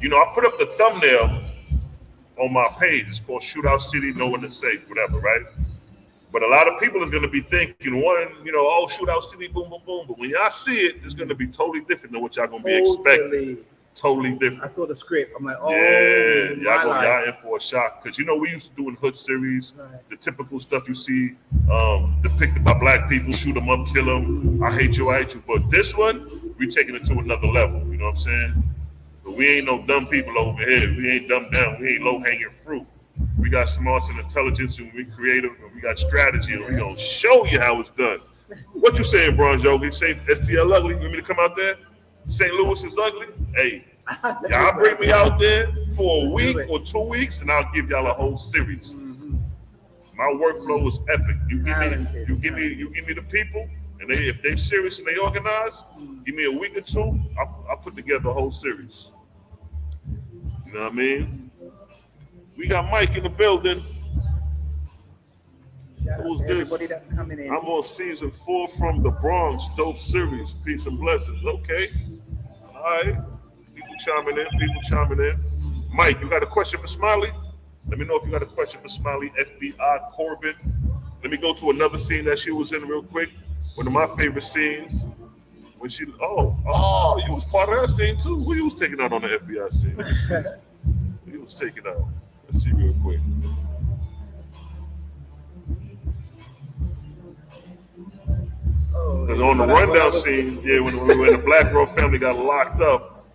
I put up the thumbnail on my page. It's called Shootout City, No One is Safe, whatever, right? But a lot of people is gonna be thinking, oh, Shootout City, boom, boom, boom. But when y'all see it, it's gonna be totally different than what y'all gonna be expecting. Totally different. I saw the script. I'm like, oh, yeah, y'all in for a shock, because we used to doing hood series, the typical stuff you see depicted by black people: shoot them up, kill them, I hate you. But this one, we taking it to another level. You know what I'm saying? But we ain't no dumb people over here. We ain't dumbed down. We ain't low hanging fruit. We got smarts and intelligence, and we creative, and we got strategy, and we gonna show you how it's done. What you saying, Bronze Yogi? Say STL ugly? You want me to come out there? St. Louis is ugly? Hey, y'all bring me out there for a week or 2 weeks, and I'll give y'all a whole series. My workflow is epic. You give me the people, and if they serious and they organize, give me a week or two, I'll put together a whole series. You know what I mean? We got Mike in the building. Who's this? That's coming in. I'm on season 4 from the Bronx, dope series. Peace and blessings. Okay. All right. People chiming in. Mike, you got a question for Smiley? Let me know if you got a question for Smiley. FBI CORBYN. Let me go to another scene that she was in real quick. One of my favorite scenes. When she, you was part of that scene too. Who you was taking out on the FBI scene? Who you was taking out? Let's see real quick. Because on the rundown scene, when the Black Girl family got locked up,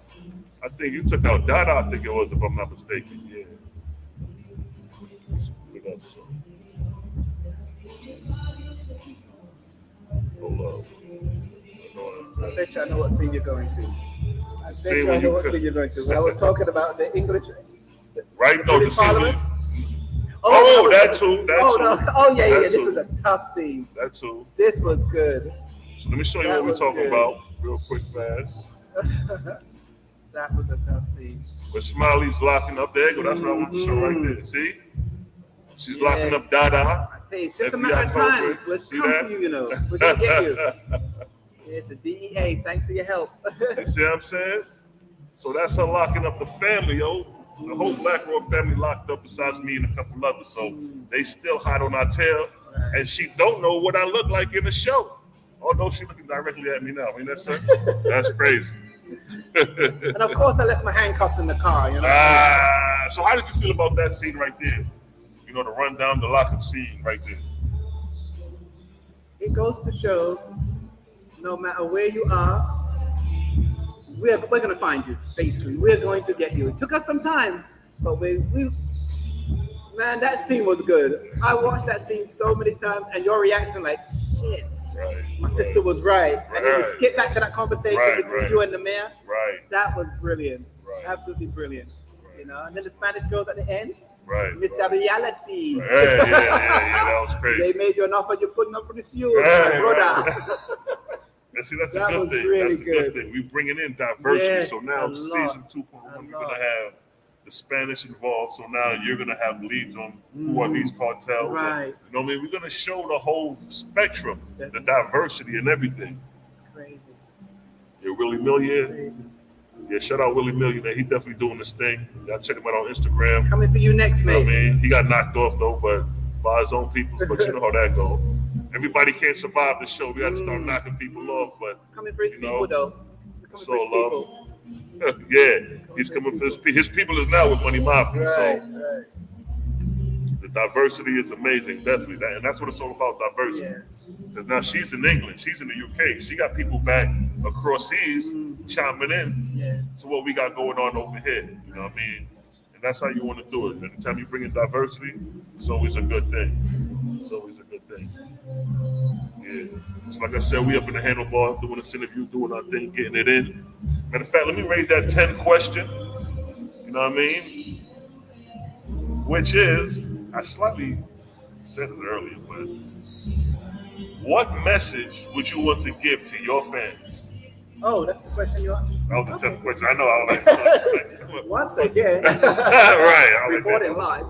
I think you took out Dada, I think it was, if I'm not mistaken. Yeah. Let's put it up, so. Hold up. I bet you I know what scene you're going to. I bet you I know what scene you're going to. When I was talking about the English. Right? No, the scene. That too. Yeah. This was a tough scene. That too. This was good. So let me show you what we're talking about real quick, fast. That was a tough scene. When Smiley's locking up, there you go. That's what I want to show right there. See? She's locking up Dada. I tell you, it's just a matter of time. We'll come for you, We're going to get you. It's the DEA. Thanks for your help. You see what I'm saying? So that's her locking up the family, yo. The whole Black Girl family locked up besides me and a couple others. So they still hot on our tail. And she don't know what I look like in the show. Although she looking directly at me now. I mean, that's crazy. And of course, I left my handcuffs in the car, So how did you feel about that scene right there? The rundown, the lockup scene right there. It goes to show, no matter where you are, we're going to find you, basically. We're going to get you. It took us some time, but man, that scene was good. I watched that scene so many times, and your reaction like, shit, my sister was right. And then we skip back to that conversation between you and the mayor. Right. That was brilliant. Right. Absolutely brilliant. And then the Spanish girls at the end. Right. With the reality. Yeah, that was crazy. They made you an offer, you couldn't refuse, brother. And see, that's that a good was thing. Really that's the good thing. We're bringing in diversity. Yes, so now season 2.1, we're going to have the Spanish involved. So now you're going to have leads on who are these cartels. Right. We're going to show the whole spectrum, the diversity and everything. Crazy. You're Willie Million. Yeah, shout out Willie Millionaire. He definitely doing this thing. Y'all check him out on Instagram. Coming for you next, mate. I mean, he got knocked off though, but by his own people. But you know how that goes. Everybody can't survive the show. We got to start knocking people off. But coming for his people though. So love. Yeah, he's coming for his people. Is now with Money Mafia. Right. The diversity is amazing, definitely. And that's what it's all about, diversity. Because now she's in England, she's in the UK. She got people back across seas chiming in to what we got going on over here. You know what I mean? And that's how you want to do it. Anytime you bring in diversity, it's always a good thing. It's always a good thing. Yeah. So like I said, we up in the handlebar doing this interview, doing our thing, getting it in. Matter of fact, let me raise that 10 question. know what I mean? Which is, I slightly said it earlier, but what message would you want to give to your fans? Oh, that's the question you asked? That was a tough question. I know. I was like, Once again, right. recording live.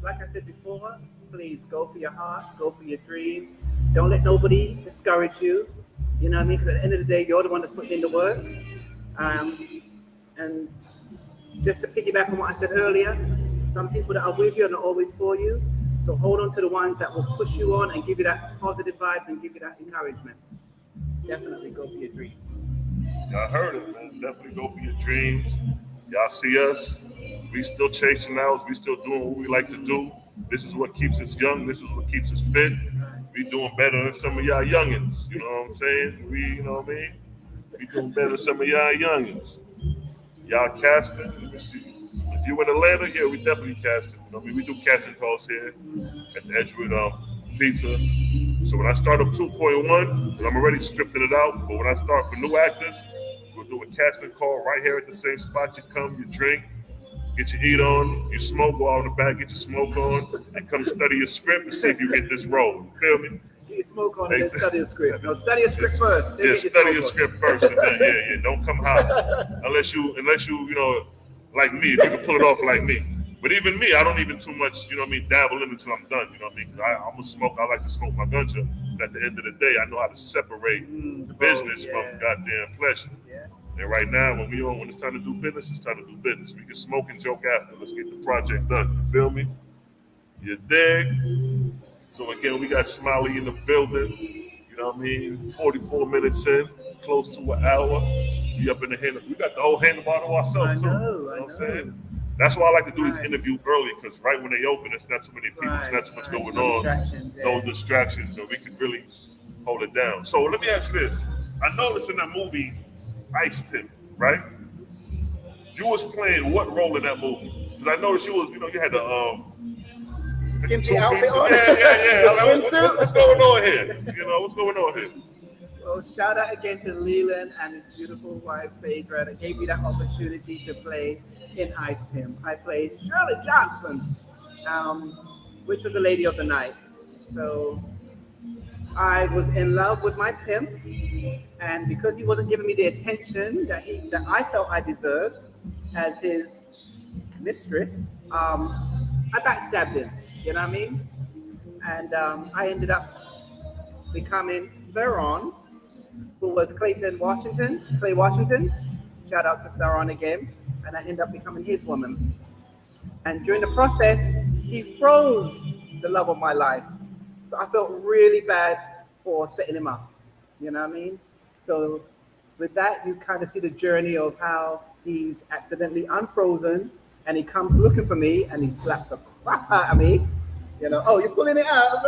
Like I said before, please go for your heart, go for your dream. Don't let nobody discourage you. You know what I mean? Because at the end of the day, you're the one that's putting in the work. And just to piggyback on what I said earlier, some people that are with you are not always for you. So hold on to the ones that will push you on and give you that positive vibe and give you that encouragement. Definitely go for your dreams. Y'all heard it, man. Definitely go for your dreams. Y'all see us. We still chasing out. We still doing what we like to do. This is what keeps us young. This is what keeps us fit. We doing better than some of y'all youngins. You know what I'm saying? You know what I mean? We doing better than some of y'all youngins. Y'all casting. Let me see. If you in Atlanta, yeah, we definitely casting. You know what I mean? We do casting calls here at the Edgewood Pizza. So when I start up 2.1, I'm already scripting it out. But when I start for new actors, we'll do a casting call right here at the same spot. You come, you drink, get your eat on, you smoke, go out in the back, get your smoke on, and come study your script and see if you get this role. You feel me? Get your smoke on and then study a script. No, study a script first. Yeah, study your script first, and then yeah. Don't come hot unless you like me. If you can pull it off like me. But even me, I don't even too much, you know what I mean, dabble in until I'm done, you know what I mean? Because I'm a smoker, I like to smoke my ganja. But at the end of the day, I know how to separate the business from goddamn pleasure. Yeah. And right now, when it's time to do business, it's time to do business. We can smoke and joke after. Let's get the project done. You feel me? You dig? So again, we got Smiley in the building. You know what I mean? 44 minutes in, close to an hour. We up in the handle. We got the whole handlebar to ourselves too. You know what I'm saying? That's why I like to do these interviews early, because right when they open, it's not too many people, it's not too much going on, no distractions, so we can really hold it down. So let me ask you this. I noticed in that movie, Ice Pimp, right? You was playing what role in that movie? Because I noticed you had the skimpy outfit on. Yeah. What's going on here? You know, what's going on here? Well, shout out again to Leland and his beautiful wife, Phaedra, that gave me that opportunity to play in Ice Pimp. I played Shirley Johnson, which was the lady of the night. So I was in love with my pimp, and because he wasn't giving me the attention that I felt I deserved as his mistress, I backstabbed him, you know what I mean? And I ended up becoming Veron, who was Clay Washington. Shout out to Veron again. And I ended up becoming his woman. And during the process, he froze the love of my life. So I felt really bad for setting him up. You know what I mean? So with that, you kind of see the journey of how he's accidentally unfrozen, and he comes looking for me, and he slaps the crap out of me. You know, oh, you're pulling it out.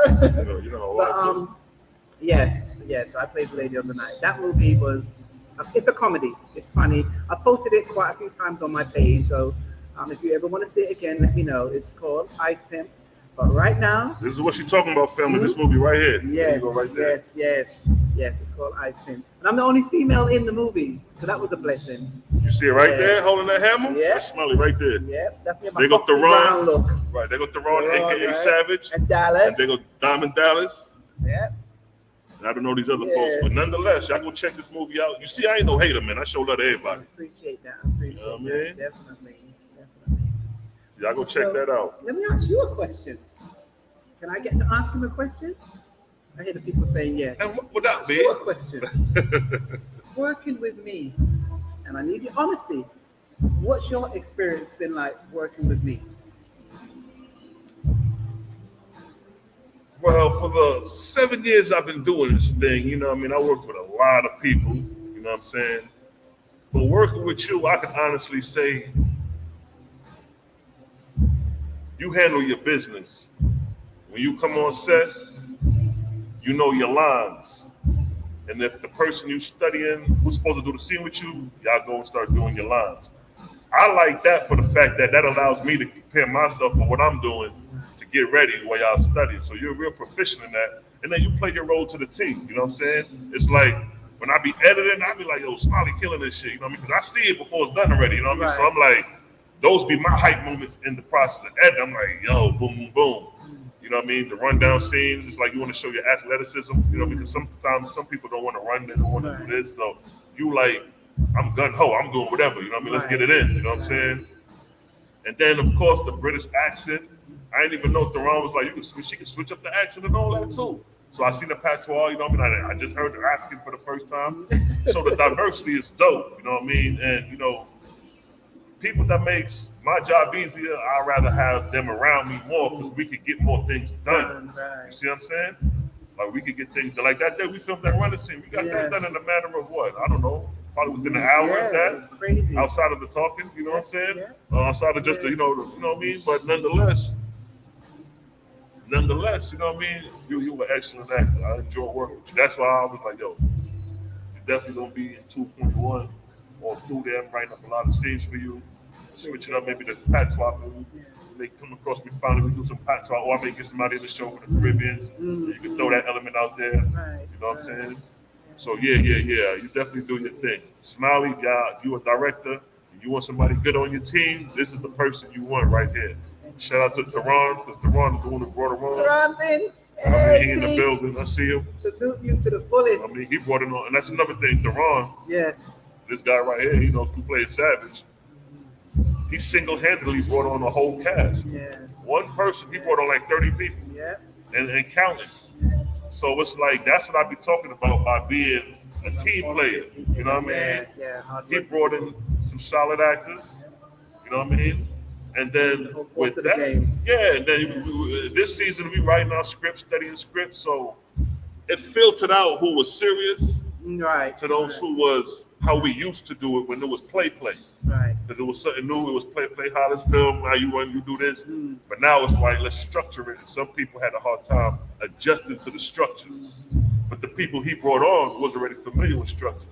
Yes, I played the Lady of the Night. That movie it's a comedy. It's funny. I posted it quite a few times on my page, so if you ever want to see it again, let me know. It's called Ice Pimp. But right now, this is what she's talking about, filming this movie right here. Yes, right there. Yes. It's called Ice Pimp, and I'm the only female in the movie, so that was a blessing. You see it right there, holding that hammer? Yeah, that's Smiley right there. Yeah, that's they got Theron look. Right, they got Theron, aka right. Savage, and Dallas, and they got Diamond Dallas. Yeah. I don't know these other folks, but nonetheless, y'all go check this movie out. You see, I ain't no hater, man. I show love to everybody. I appreciate that. You know what I mean? Definitely. Y'all go check that out. Let me ask you a question. Can I get to ask him a question? I hear the people saying yeah. And what would that be? A question. Working with me, and I need your honesty. What's your experience been like working with me? Well, for the 7 years I've been doing this thing, you know what I mean? I worked with a lot of people, you know what I'm saying? But working with you, I can honestly say you handle your business. When you come on set, you know your lines. And if the person you studying who's supposed to do the scene with you, y'all go and start doing your lines. I like that for the fact that allows me to prepare myself for what I'm doing to get ready while y'all studying. So you're real proficient in that. And then you play your role to the T, you know what I'm saying? It's like, when I be editing, I be like, yo, Smiley killing this shit, you know what I mean? Because I see it before it's done already, you know what I mean? So I'm like, those be my hype moments in the process of editing. I'm like, yo, boom, boom, boom. You know what I mean? The rundown scenes, it's like you want to show your athleticism, you know, because sometimes some people don't want to run, they don't want to do this. So you like, I'm gun ho, I'm doing whatever, you know what I mean? Let's get it in, you know what I'm saying? And then of course the British accent. I didn't even know Theron was like, she can switch up the accent and all that too. So I seen the patois, you know what I mean? I just heard the African for the first time. So the diversity is dope, you know what I mean? And you know, people that makes my job easier, I'd rather have them around me more because we could get more things done. You see what I'm saying? Like we could get things done. Like that day we filmed that running scene. We got that done in a matter of what? I don't know. Probably within an hour of that. Crazy. Outside of the talking, you know what I'm saying? Outside of just the, you know what I mean? But nonetheless, you know what I mean? You were an excellent actor. I enjoy working with you. That's why I was like, yo, you're definitely gonna be in 2.1 or through there. I'm writing up a lot of scenes for you. Switch it up, maybe the patois. They come across me finally, we do some patois, or I may get somebody in the show for the Caribbeans. You can throw that element out there. You know what I'm saying? So yeah. You definitely do your thing. Smiley, if you're a director and you want somebody good on your team, this is the person you want right here. Shout out to Theron, because Theron is the one who brought him on. He in the building. I see him. Salute you to the fullest. I mean, he brought it on, and that's another thing. Theron, this guy right here, he knows who plays Savage. He single-handedly brought on the whole cast. One person, he brought on like 30 people, and counting. So it's like that's what I be talking about by being a team player. You know what I mean? He brought in some solid actors. You know what I mean? And then with that, and then this season we writing our script, studying scripts, so it filtered out who was serious to those who was how we used to do it when it was play. Because it was something new, it was play, how this film, how you run, you do this. But now it's like, let's structure it. And some people had a hard time adjusting to the structure. But the people he brought on was already familiar with structure.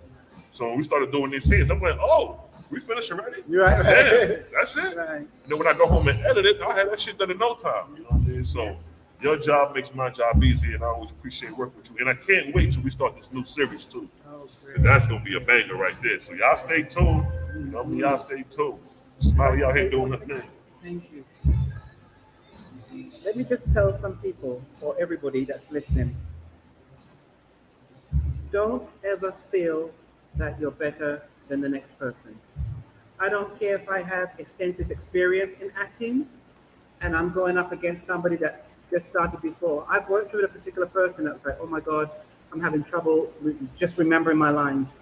So when we started doing these scenes, I'm like, oh, we finished already? Right. Damn, that's it. And then when I go home and edit it, I had that shit done in no time. You know what I mean? So your job makes my job easy, and I always appreciate working with you. And I can't wait till we start this new series too. That's gonna be a banger right there. So y'all stay tuned. You know, y'all stay tuned. Smiley out here doing the thing. Thank you. Let me just tell some people or everybody that's listening. Don't ever feel that you're better than the next person. I don't care if I have extensive experience in acting and I'm going up against somebody that's just started before. I've worked with a particular person that's like, oh my God, I'm having trouble just remembering my lines.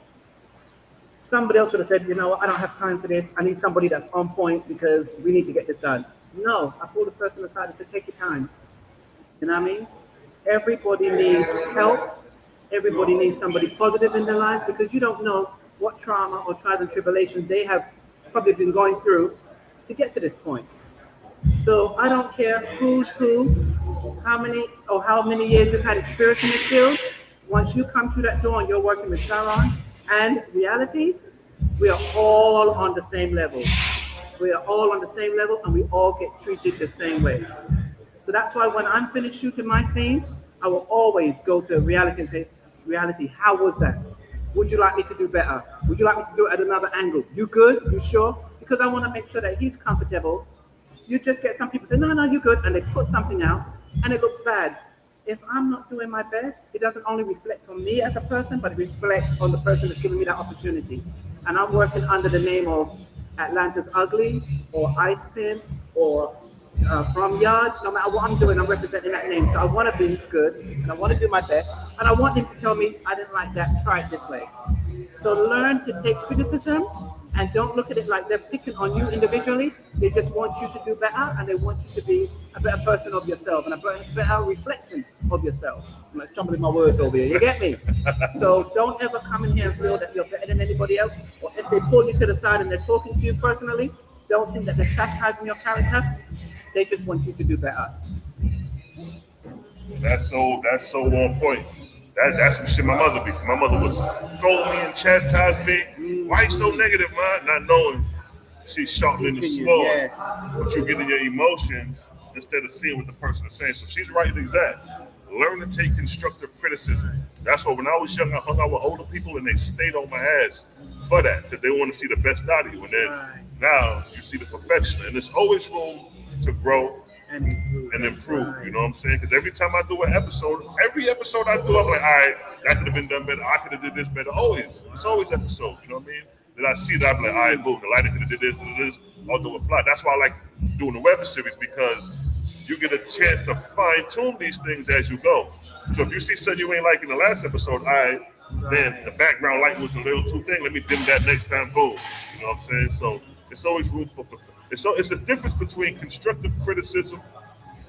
Somebody else would have said, you know what, I don't have time for this. I need somebody that's on point because we need to get this done. No, I pulled the person aside and said, take your time. You know what I mean? Everybody needs help. Everybody needs somebody positive in their lives because you don't know what trauma or trials and tribulations they have probably been going through to get to this point. So I don't care who's who, how many years you've had experience in this field. Once you come through that door and you're working with Theron and reality, we are all on the same level. We are all on the same level and we all get treated the same way. So that's why when I'm finished shooting my scene, I will always go to reality and say, reality, how was that? Would you like me to do better? Would you like me to do it at another angle? You good? You sure? Because I want to make sure that he's comfortable. You just get some people say, no, you're good. And they put something out and it looks bad. If I'm not doing my best, it doesn't only reflect on me as a person, but it reflects on the person that's giving me that opportunity. And I'm working under the name of Atlanta's Ugly or Ice Pin or From Yard. No matter what I'm doing, I'm representing that name. So I want to be good and I want to do my best. And I want him to tell me, I didn't like that, try it this way. So learn to take criticism and don't look at it like they're picking on you individually. They just want you to do better and they want you to be a better person of yourself and a better reflection of yourself. I'm like stumbling my words over here, you get me? So don't ever come in here and feel that you're better than anybody else, or if they pull you to the side and they're talking to you personally, don't think that they're chastising your character. They just want you to do better. That's so on point. That's some shit my mother be. My mother would scold me and chastise me. Why you so negative, man? Not knowing she's sharpening the sword. But you get in your emotions instead of seeing what the person is saying. So she's right exact. Learn to take constructive criticism. That's why when I was young, I hung out with older people and they stayed on my ass for that because they want to see the best out of you. And then Now you see the perfection, and there's always room to grow And improve. and improve. Right. You know what I'm saying? Because every time I do an episode, every episode I do, I'm like, all right, that could have been done better. I could have did this better. Always, it's always episodes. You know what I mean? That I see that I'm like, all right, boom, the lighter could have did this. I'll do a fly. That's why I like doing the web series, because you get a chance to fine tune these things as you go. So if you see something you ain't like in the last episode, all right, then the background light was a little too thin. Let me dim that next time. Boom. You know what I'm saying? So it's always room for perfection. It's a difference between constructive criticism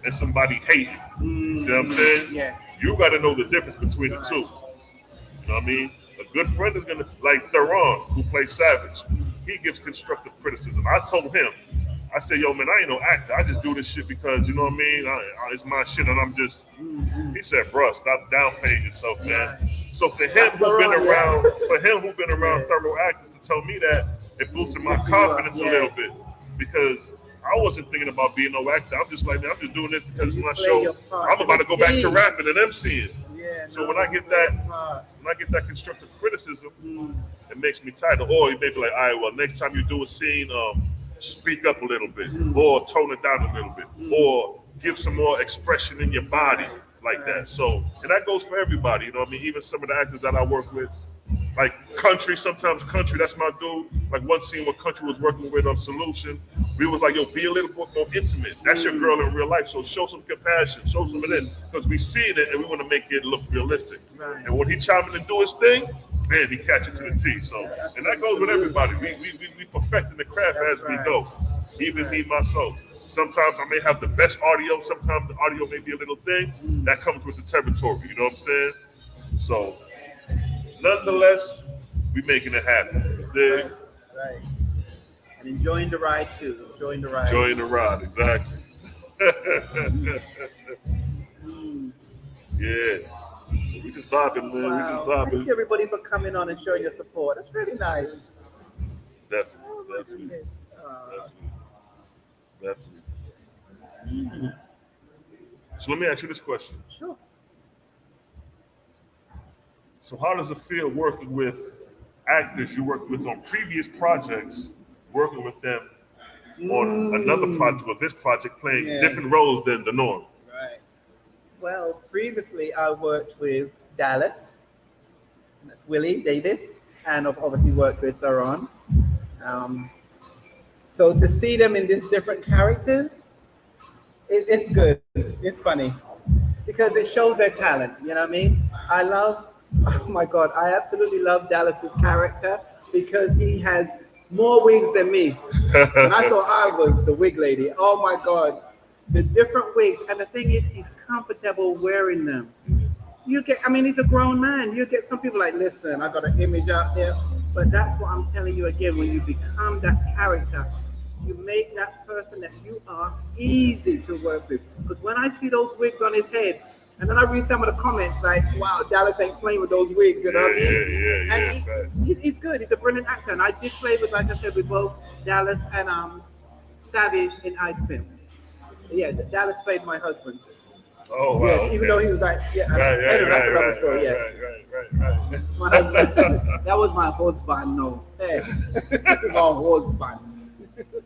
and somebody hating. See what I'm saying? Yes. You got to know the difference between the two. You know what I mean? A good friend is gonna, like Theron, who plays Savage. He gives constructive criticism. I told him, I said, yo, man, I ain't no actor. I just do this shit because, you know what I mean? It's my shit, and I'm just. He said, bro, stop downplaying yourself, man. So for him who's been around, thorough actors to tell me that, it boosted my confidence a little bit, because I wasn't thinking about being no actor. I'm just like, man, I'm just doing this because it's my show. I'm about to go back to rapping and MCing. Yeah, So when I get that constructive criticism, it makes me tired. Or you may be like, all right, well, next time you do a scene, speak up a little bit, or tone it down a little bit, or give some more expression in your body, like that. So, and that goes for everybody. You know what I mean? Even some of the actors that I work with, like Country, sometimes Country, that's my dude. Like one scene where Country was working with on Solution, we was like, yo, be a little bit more intimate. That's your girl in real life, so show some compassion, show some of this, because we see it and we want to make it look realistic. Right. And when he chime in and do his thing, man, he catch it to the T. So, and that goes with everybody. We perfecting the craft as we go. Even me, myself. Sometimes I may have the best audio. Sometimes the audio may be a little thing. That comes with the territory. You know what I'm saying? So, nonetheless, we making it happen. Right. And enjoying the ride too. Enjoying the ride, exactly. Yeah. So we just vibing, man. Wow. We just vibing. Thank you everybody for coming on and showing your support. That's really nice. Definitely. So let me ask you this question. Sure. So how does it feel working with actors you worked with on previous projects, working with them on another project or this project, playing different roles than the norm? Right. Well, previously I worked with Dallas, and that's Willie Davis, and I've obviously worked with Theron. So to see them in these different characters, it's good. It's funny because it shows their talent. You know what I mean? Oh my God, I absolutely love Dallas's character because he has more wigs than me. And I thought I was the wig lady. Oh my God, the different wigs. And the thing is, he's comfortable wearing them. He's a grown man. You get some people like, listen, I got an image out there. But that's what I'm telling you again, when you become that character, you make that person that you are easy to work with. Because when I see those wigs on his head, and then I read some of the comments like, wow, Dallas ain't playing with those wigs, you know what I mean? And he's good. He's a brilliant actor. And I did play with, like I said, with both Dallas and Savage in Ice Cream. Yeah, Dallas played my husband. Oh, wow. Yes, even though he was like, that's another story, Right. My husband, that was my husband, no. Hey, my husband.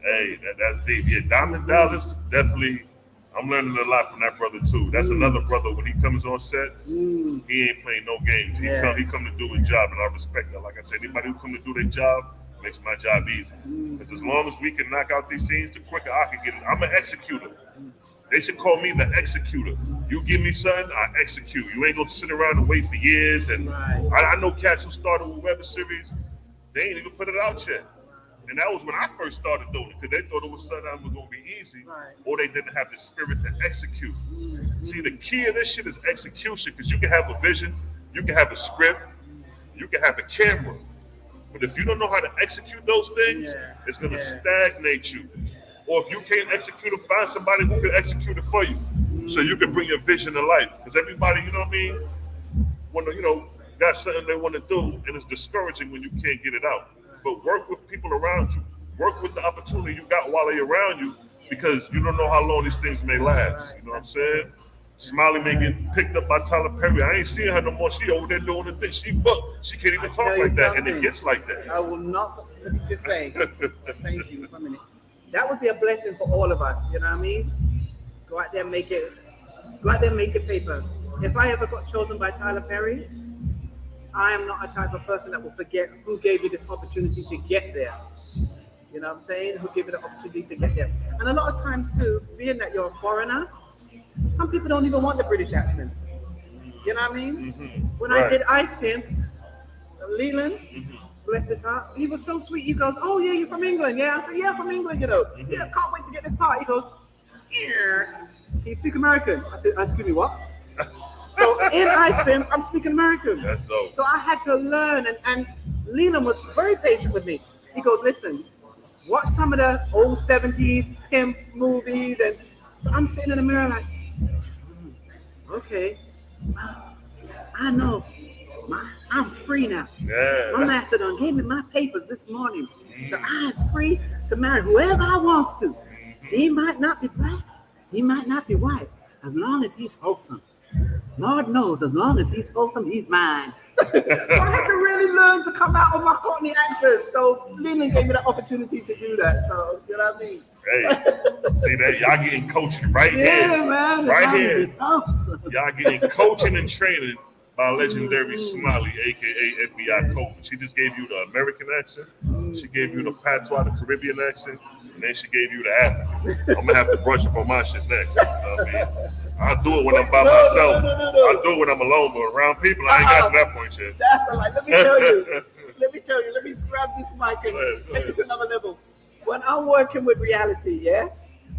Hey, that's deep. Yeah, Diamond Dallas, definitely, I'm learning a lot from that brother too. That's another brother, when he comes on set, he ain't playing no games. He come to do his job, and I respect that. Like I said, anybody who come to do their job makes my job easy. Because as long as we can knock out these scenes, the quicker I can get it. I'm an executor. They should call me the executor. You give me something, I execute. You ain't gonna sit around and wait for years. And I know cats who started with web series, they ain't even put it out yet. And that was when I first started doing it, because they thought it was something that was gonna be easy, or they didn't have the spirit to execute. See, the key of this shit is execution, because you can have a vision, you can have a script, you can have a camera. But if you don't know how to execute those things, it's gonna stagnate you. Or if you can't execute it, find somebody who can execute it for you, so you can bring your vision to life. Because everybody, you know what I mean, when got something they want to do, and it's discouraging when you can't get it out. But work with people around you. Work with the opportunity you got while they're around you, because you don't know how long these things may last. You know what I'm saying? Smiley may get picked up by Tyler Perry. I ain't seeing her no more. She over there doing the thing. She booked. She can't even talk like that, and it gets like that. I will not. Let me just say, thank you for a minute. That would be a blessing for all of us. You know what I mean? Go out there and make it. Go out there and make it paper. If I ever got chosen by Tyler Perry, I am not a type of person that will forget who gave me this opportunity to get there. You know what I'm saying? Who gave me the opportunity to get there? And a lot of times too, being that you're a foreigner, some people don't even want the British accent. You know what I mean? Mm-hmm. When I did Ice Pimp, Leland, bless his heart, he was so sweet. He goes, "Oh yeah, you're from England." Yeah, I said, "Yeah, from England." You know, yeah, can't wait to get this part. He goes, "Yeah." Can you speak American? I said, "Excuse me, what?" So in Ice Pimp, I'm speaking American. That's dope. So I had to learn, and Leland was very patient with me. He goes, "Listen, watch some of the old 70s pimp movies," and so I'm sitting in the mirror like, okay, I know, I'm free now. Yeah. My master done gave me my papers this morning, so I is free to marry whoever I wants to. He might not be black, he might not be white, as long as he's wholesome. Lord knows, as long as he's wholesome, he's mine. So I had to really learn to come out of my Cockney accent. So Leland gave me the opportunity to do that. So you know what I mean? Hey, see that? Y'all getting coaching right here. Yeah, man. Right here. Awesome. Y'all getting coaching and training by legendary Smiley, aka FBI Coach. She just gave you the American accent. She gave you the patois, the Caribbean accent, and then she gave you the African. I'm gonna have to brush up on my shit next. You know what I mean? I'll do it when I'm by myself. No. I'll do it when I'm alone, but around people, I ain't got to that point yet. That's all right. Let me tell you. Let me grab this mic and take it to another level. When I'm working with reality, yeah,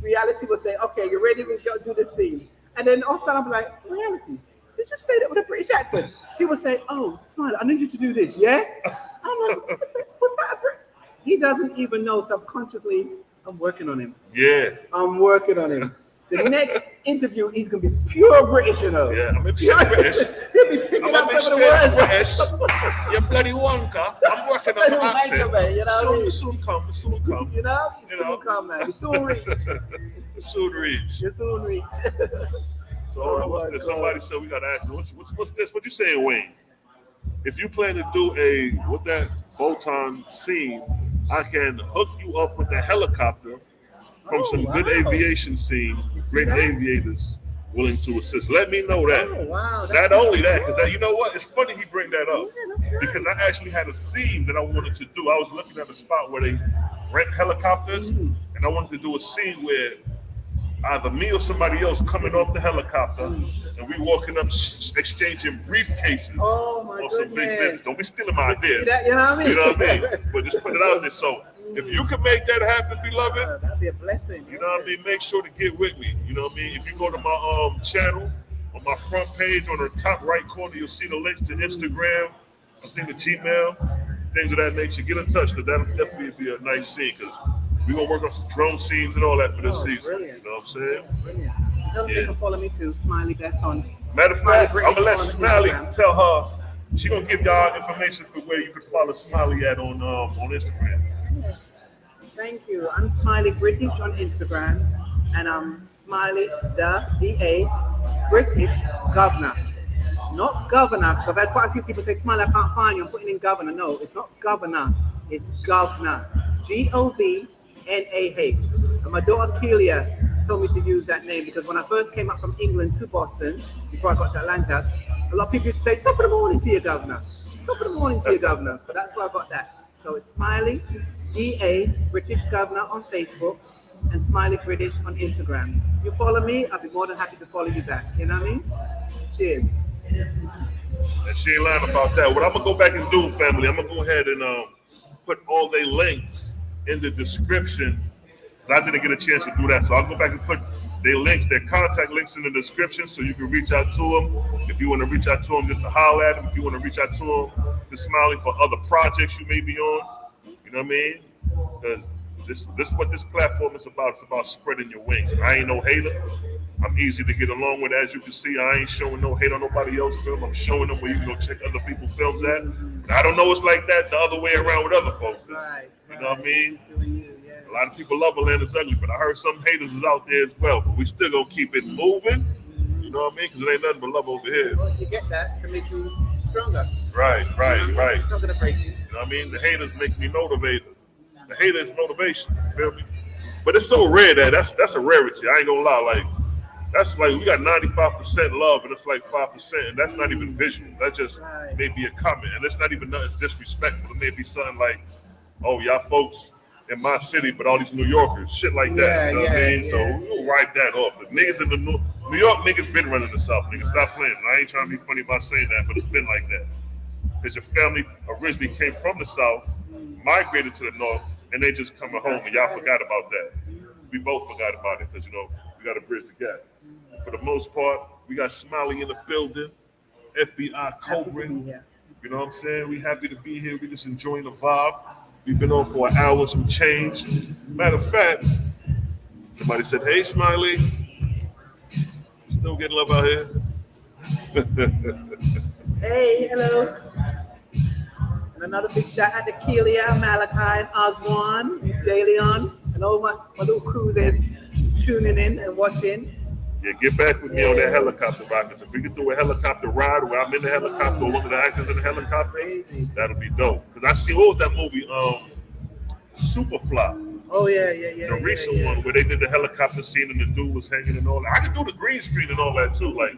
reality will say, "Okay, you're ready. We go do this scene," and then all of a sudden I'm like, "Reality, did you say that with a British accent?" He would say, "Oh, Smiley, I need you to do this, yeah." I'm like, "What's that?" He doesn't even know subconsciously. I'm working on him. Yeah. I'm working on him. The next interview, he's gonna be pure British, you know. Yeah, I'm extreme British. He'll be picking up some of the words. British. You bloody Wonka. I'm working on my accent. You know soon come. You know, soon come, man. You soon reach. Soon reach. You soon reach. So what's this? Somebody said we gotta ask. What's this? What you saying, Wayne? If you plan to do with that Botan scene, I can hook you up with the helicopter from some good aviation scene, great aviators willing to assist. Let me know that. Oh, wow. Not only that, because you know what? It's funny he bring that up. Because I actually had a scene that I wanted to do. I was looking at a spot where they rent helicopters, and I wanted to do a scene where either me or somebody else coming off the helicopter, and we walking up exchanging briefcases. Oh my or some big goodness. business. Don't be stealing my ideas. You know what I mean? You know what I mean? But just put it out there. So if you can make that happen, beloved, That'd be a blessing. you know what I mean? Make sure to get with me. You know what I mean? If you go to my channel, on my front page, on the top right corner, you'll see the links to Instagram, I think the Gmail, things of that nature. Get in touch, because that'll definitely be a nice scene, because we're going to work on some drone scenes and all that for this season. Brilliant. You know what I'm saying? Brilliant. Tell them they can follow me too, Smiley Best on. Matter of fact, I'm going to let on Smiley Instagram. tell her, she's going to give y'all information for where you can follow Smiley at on Instagram. Yes. Thank you. I'm Smiley British on Instagram, and I'm Smiley the DA British Governor. Not governor, because I've had quite a few people say, "Smiley, I can't find you. I'm putting in governor." No, it's not governor. It's governor. GOVNAH. And my daughter Kelia told me to use that name because when I first came up from England to Boston, before I got to Atlanta, a lot of people used to say, "Top of the morning to your governor. Top of the morning to your governor." So that's where I got that. So it's Smiley DA British Governor on Facebook and Smiley British on Instagram. If you follow me, I'll be more than happy to follow you back. You know what I mean? Cheers. And she ain't lying about that. What I'm going to go back and do, family, I'm going to go ahead and put all their links in the description, because I didn't get a chance to do that. So I'll go back and put their links, their contact links in the description, so you can reach out to them. If you want to reach out to them just to holler at them, if you want to reach out to them to Smiley for other projects you may be on, you know what I mean? Because this is what this platform is about. It's about spreading your wings. I ain't no hater. I'm easy to get along with. As you can see, I ain't showing no hate on nobody else's film. I'm showing them where you can go check other people's films at. But I don't know it's like that the other way around with other folks. Right. You know what I mean? Yeah. A lot of people love Atlanta's ugly, but I heard some haters is out there as well. But we still gonna keep it moving. You know what I mean? Because it ain't nothing but love over here. Well, you get that to make you stronger. Right. It's not gonna break you. You know what I mean? The haters make me motivated. The hater is motivation. You feel me? But it's so rare that's a rarity. I ain't gonna lie. Like that's like we got 95% love and it's like 5%, and that's not even visual. That's just maybe a comment, and it's not even nothing disrespectful. It may be something like, "Oh, y'all folks in my city, but all these New Yorkers, shit like that." You know what I mean? So we'll write that off. The niggas in the New York niggas been running the South. Niggas stop playing. And I ain't trying to be funny about saying that, but it's been like that. Because your family originally came from the South, migrated to the North, and they just coming home, and y'all forgot about that. We both forgot about it because, you know, we got to bridge the gap. For the most part, we got Smiley in the building, FBI CORBYN. You know what I'm saying? We happy to be here. We just enjoying the vibe. We've been on for an hour, some change. Matter of fact, somebody said, "Hey, Smiley, still getting love out here?" Hey, hello. And another big shout out to Kelia, Malachi, and Oswan, Jalion, and all my little crew that's tuning in and watching. Yeah, get back with me on that helicopter ride. Because if we can do a helicopter ride where I'm in the helicopter or one of the actors in the helicopter, that'll be dope. Because I see, what was that movie? Superfly. Oh, yeah. The recent one where they did the helicopter scene and the dude was hanging and all that. I can do the green screen and all that too. Like,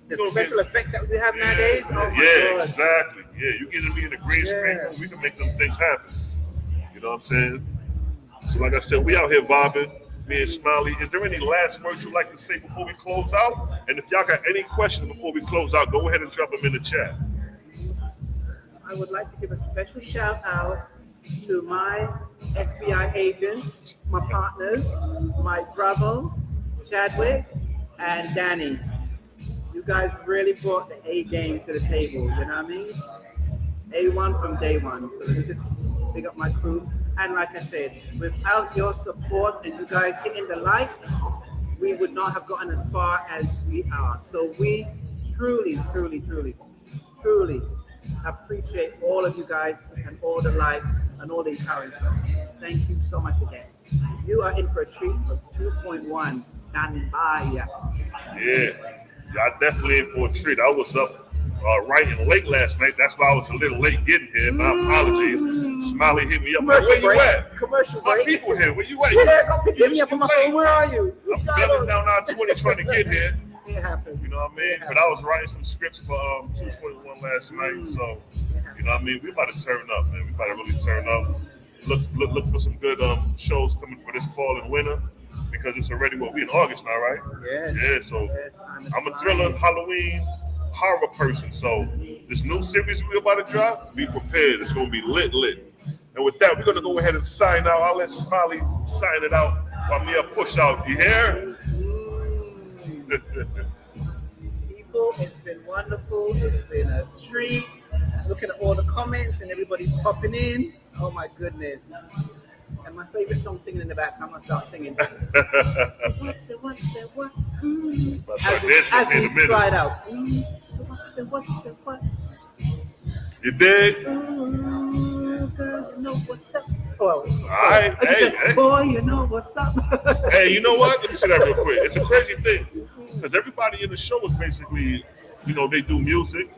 the special effects that we have nowadays. Oh my God. Exactly. Yeah, you get me in the green screen, we can make them things happen. You know what I'm saying? So like I said, we out here vibing. Me and Smiley. Is there any last words you'd like to say before we close out? And if y'all got any questions before we close out, go ahead and drop them in the chat. I would like to give a special shout out to my FBI agents, my partners, my brother, Chadwick, and Danny. You guys really brought the A game to the table, you know what I mean? A1 from day one. So let me just pick up my crew. And like I said, without your support and you guys hitting the likes, we would not have gotten as far as we are. So we truly appreciate all of you guys and all the likes and all the encouragement. Thank you so much again. You are in for a treat for 2.1. Stand by ya. Yeah, y'all definitely in for a treat. I was up writing late last night. That's why I was a little late getting here. My apologies. Smiley hit me up. Like, where you at? Commercial My break. people here. Where you at? Yeah, come pick me up on my phone. Where are you? I'm gunning down I-20 trying to get here. It happened. You know what I mean? But I was writing some scripts for 2.1 last night. So, you know what I mean? We about to turn up, man. We about to really turn up. Look for some good shows coming for this fall and winter. Because it's already, we in August now, right? Yes. Yeah, so I'm a thriller, Halloween, horror person. So this new series we're about to drop, be prepared. It's going to be lit. And with that, we're going to go ahead and sign out. I'll let Smiley sign it out while me push out. You hear? People, it's been wonderful. It's been a treat. Looking at all the comments and everybody's popping in. Oh my goodness. And my favorite song singing in the back, so I'm going to start singing. What's the what? As we try it out. So what's the what? You dig? Ooh, girl, you know what's up. Oh, all right. Hey. Boy, you know what's up. Hey, you know what? Let me say that real quick. It's a crazy thing. Because everybody in the show is basically, you know, they do music.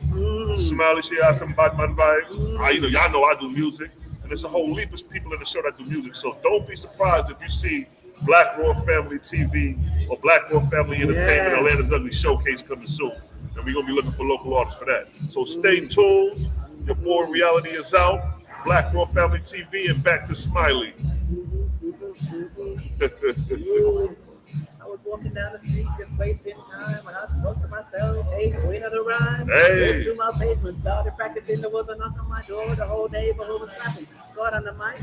Smiley, she has some Batman vibes. Y'all know I do music. And there's a whole heap of people in the show that do music. So don't be surprised if you see Black Royal Family TV or Black Royal Family Entertainment Atlanta's Ugly Showcase coming soon. And we're going to be looking for local artists for that. So stay tuned. Your boy Reality is out. Black Royal Family TV and back to Smiley. I was walking down the street just wasting time when I spoke to myself, hey, queen of the rhyme. Hey. To my basement, started practicing. There was a knock on my door. The whole neighborhood was clapping. Got on the mic.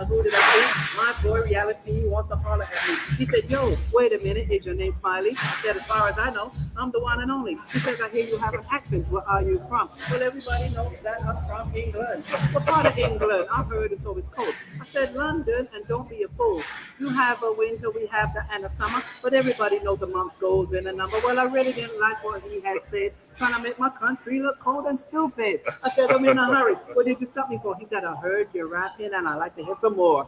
Who did I see? My boy Reality wants to holler at me. He said, yo, wait a minute. Is your name Smiley? I said, as far as I know, I'm the one and only. He says, I hear you have an accent. Where are you from? Well, everybody knows that I'm from England. What part of England? I heard it's always cold. I said, London, and don't be a fool. You have a winter, we have the and a summer, but everybody knows the months goes in a number. Well, I really didn't like what he had said, trying to make my country look cold and stupid. I said, I'm in a hurry. What did you stop me for? He said, I heard you're rapping and I'd like to hear some more.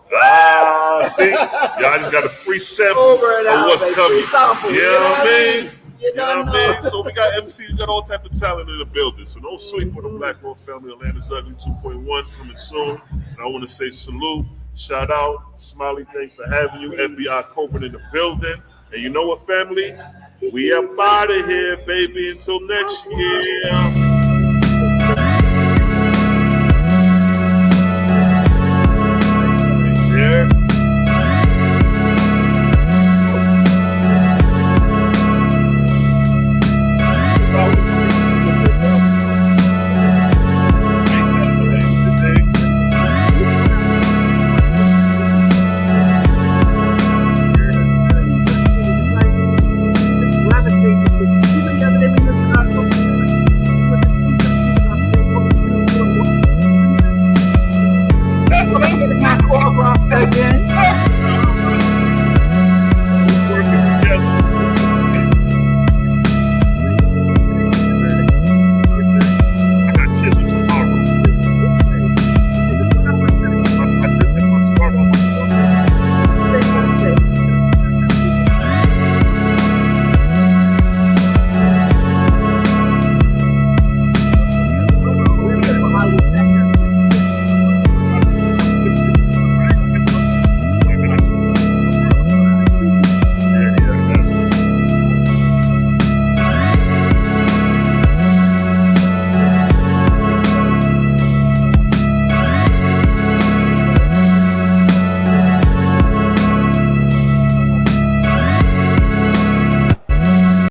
See? Y'all just got a free sample Over and of out, what's baby. coming. Free sample, You know what I mean? You know what I mean? So we got MC, we got all type of talent in the building. So don't sleep on the Black Roll Family. Atlanta's Ugly 2.1 coming soon. And I want to say salute, shout out, Smiley, thanks for having you. FBI CORBYN in the building. And you know what, family? We up out of here, baby. Until next year.